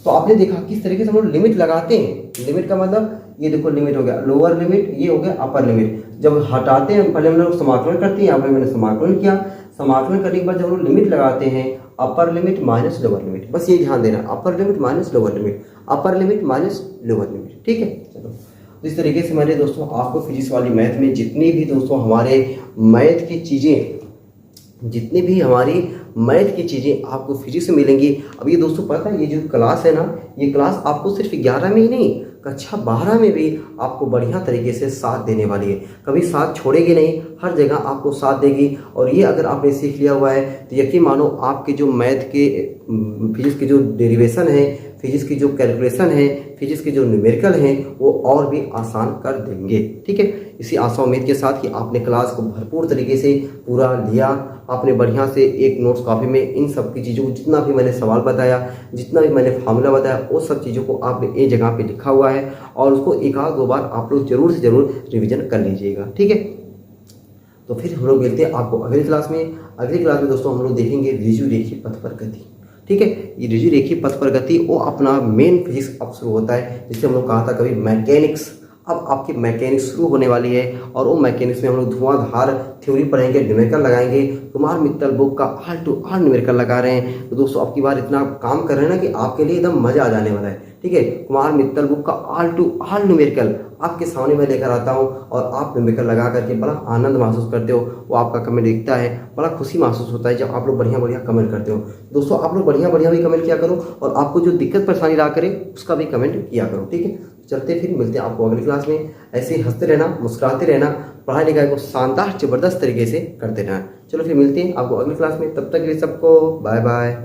तो आपने देखा किस तरीके से हम लोग लिमिट लगाते हैं। लिमिट का मतलब ये देखो लिमिट हो गया लोअर लिमिट, ये हो गया अपर लिमिट। जब हटाते हैं पहले हम लोग समाकलन करते हैं, यहाँ पे मैंने समाकलन किया, समाकलन करने के बाद जब हम लोग लिमिट लगाते हैं upper limit minus lower limit, बस ये ध्यान देना, upper limit minus lower limit, upper limit minus lower limit. ठीक है, चलो तो इस तरीके से मैंने दोस्तों आपको फिजिक्स वाली मैथ में जितनी भी दोस्तों हमारे मैथ की चीज़ें, जितनी भी हमारी मैथ की चीज़ें आपको फिजिक्स में मिलेंगी। अब ये दोस्तों पता है ये जो क्लास है ना, ये क्लास आपको सिर्फ 11 में ही नहीं, कक्षा 12 में भी आपको बढ़िया तरीके से साथ देने वाली है, कभी साथ छोड़ेगी नहीं, हर जगह आपको साथ देगी। और ये अगर आपने सीख लिया हुआ है तो यकीन मानो आपके जो मैथ के फिजिक्स के जो डेरिवेशन है, फिजिक्स की जो कैलकुलेशन है, फिजिक्स के जो न्यूमेरिकल हैं वो और भी आसान कर देंगे। ठीक है, इसी आशा उम्मीद के साथ कि आपने क्लास को भरपूर तरीके से पूरा लिया, आपने बढ़िया से एक नोट्स कॉपी में इन सब की चीज़ों को, जितना भी मैंने सवाल बताया, जितना भी मैंने फार्मूला बताया, वो सब चीज़ों को आपने एक जगह पे लिखा हुआ है और उसको 1-2 बार आप लोग जरूर से जरूर रिविजन कर लीजिएगा। ठीक है, तो फिर हम लोग मिलते हैं आपको अगली क्लास में। अगली क्लास में दोस्तों हम लोग देखेंगे ऋजु रेखीय पथ पर गति। ठीक है, ये ऋजु रेखीय पथ पर गति वो अपना मेन फिजिक्स अब शुरू होता है, जिससे हम लोग कहा था कभी मैकेनिक्स अब आपकी मैकेनिक्स शुरू होने वाली है और वो मैकेनिक्स में हम लोग धुआंधार थ्योरी पढ़ेंगे, न्यूमेरिकल लगाएंगे। कुमार मित्तल बुक का ऑल टू ऑल न्यूमेरिकल लगा रहे हैं। तो दोस्तों आपकी बार इतना काम कर रहे हैं ना कि आपके लिए एकदम मजा आ जाने वाला है। ठीक है, कुमार मित्तल बुक का ऑल टू ऑल न्यूमेरिकल आपके सामने मैं लेकर आता हूँ और आप न्यूमेरिकल लगा करके बड़ा आनंद महसूस करते हो। वो आपका कमेंट दिखता है, बड़ा खुशी महसूस होता है जब आप लोग बढ़िया बढ़िया कमेंट करते हो। दोस्तों आप लोग बढ़िया बढ़िया भी कमेंट किया करो और आपको जो दिक्कत परेशानी रहा करे उसका भी कमेंट किया करो। ठीक है, चलते फिर मिलते हैं आपको अगली क्लास में। ऐसे ही हंसते रहना, मुस्कुराते रहना, पढ़ाई लिखाई को शानदार जबरदस्त तरीके से करते रहना। चलो फिर मिलते हैं आपको अगली क्लास में, तब तक के लिए सबको बाय बाय।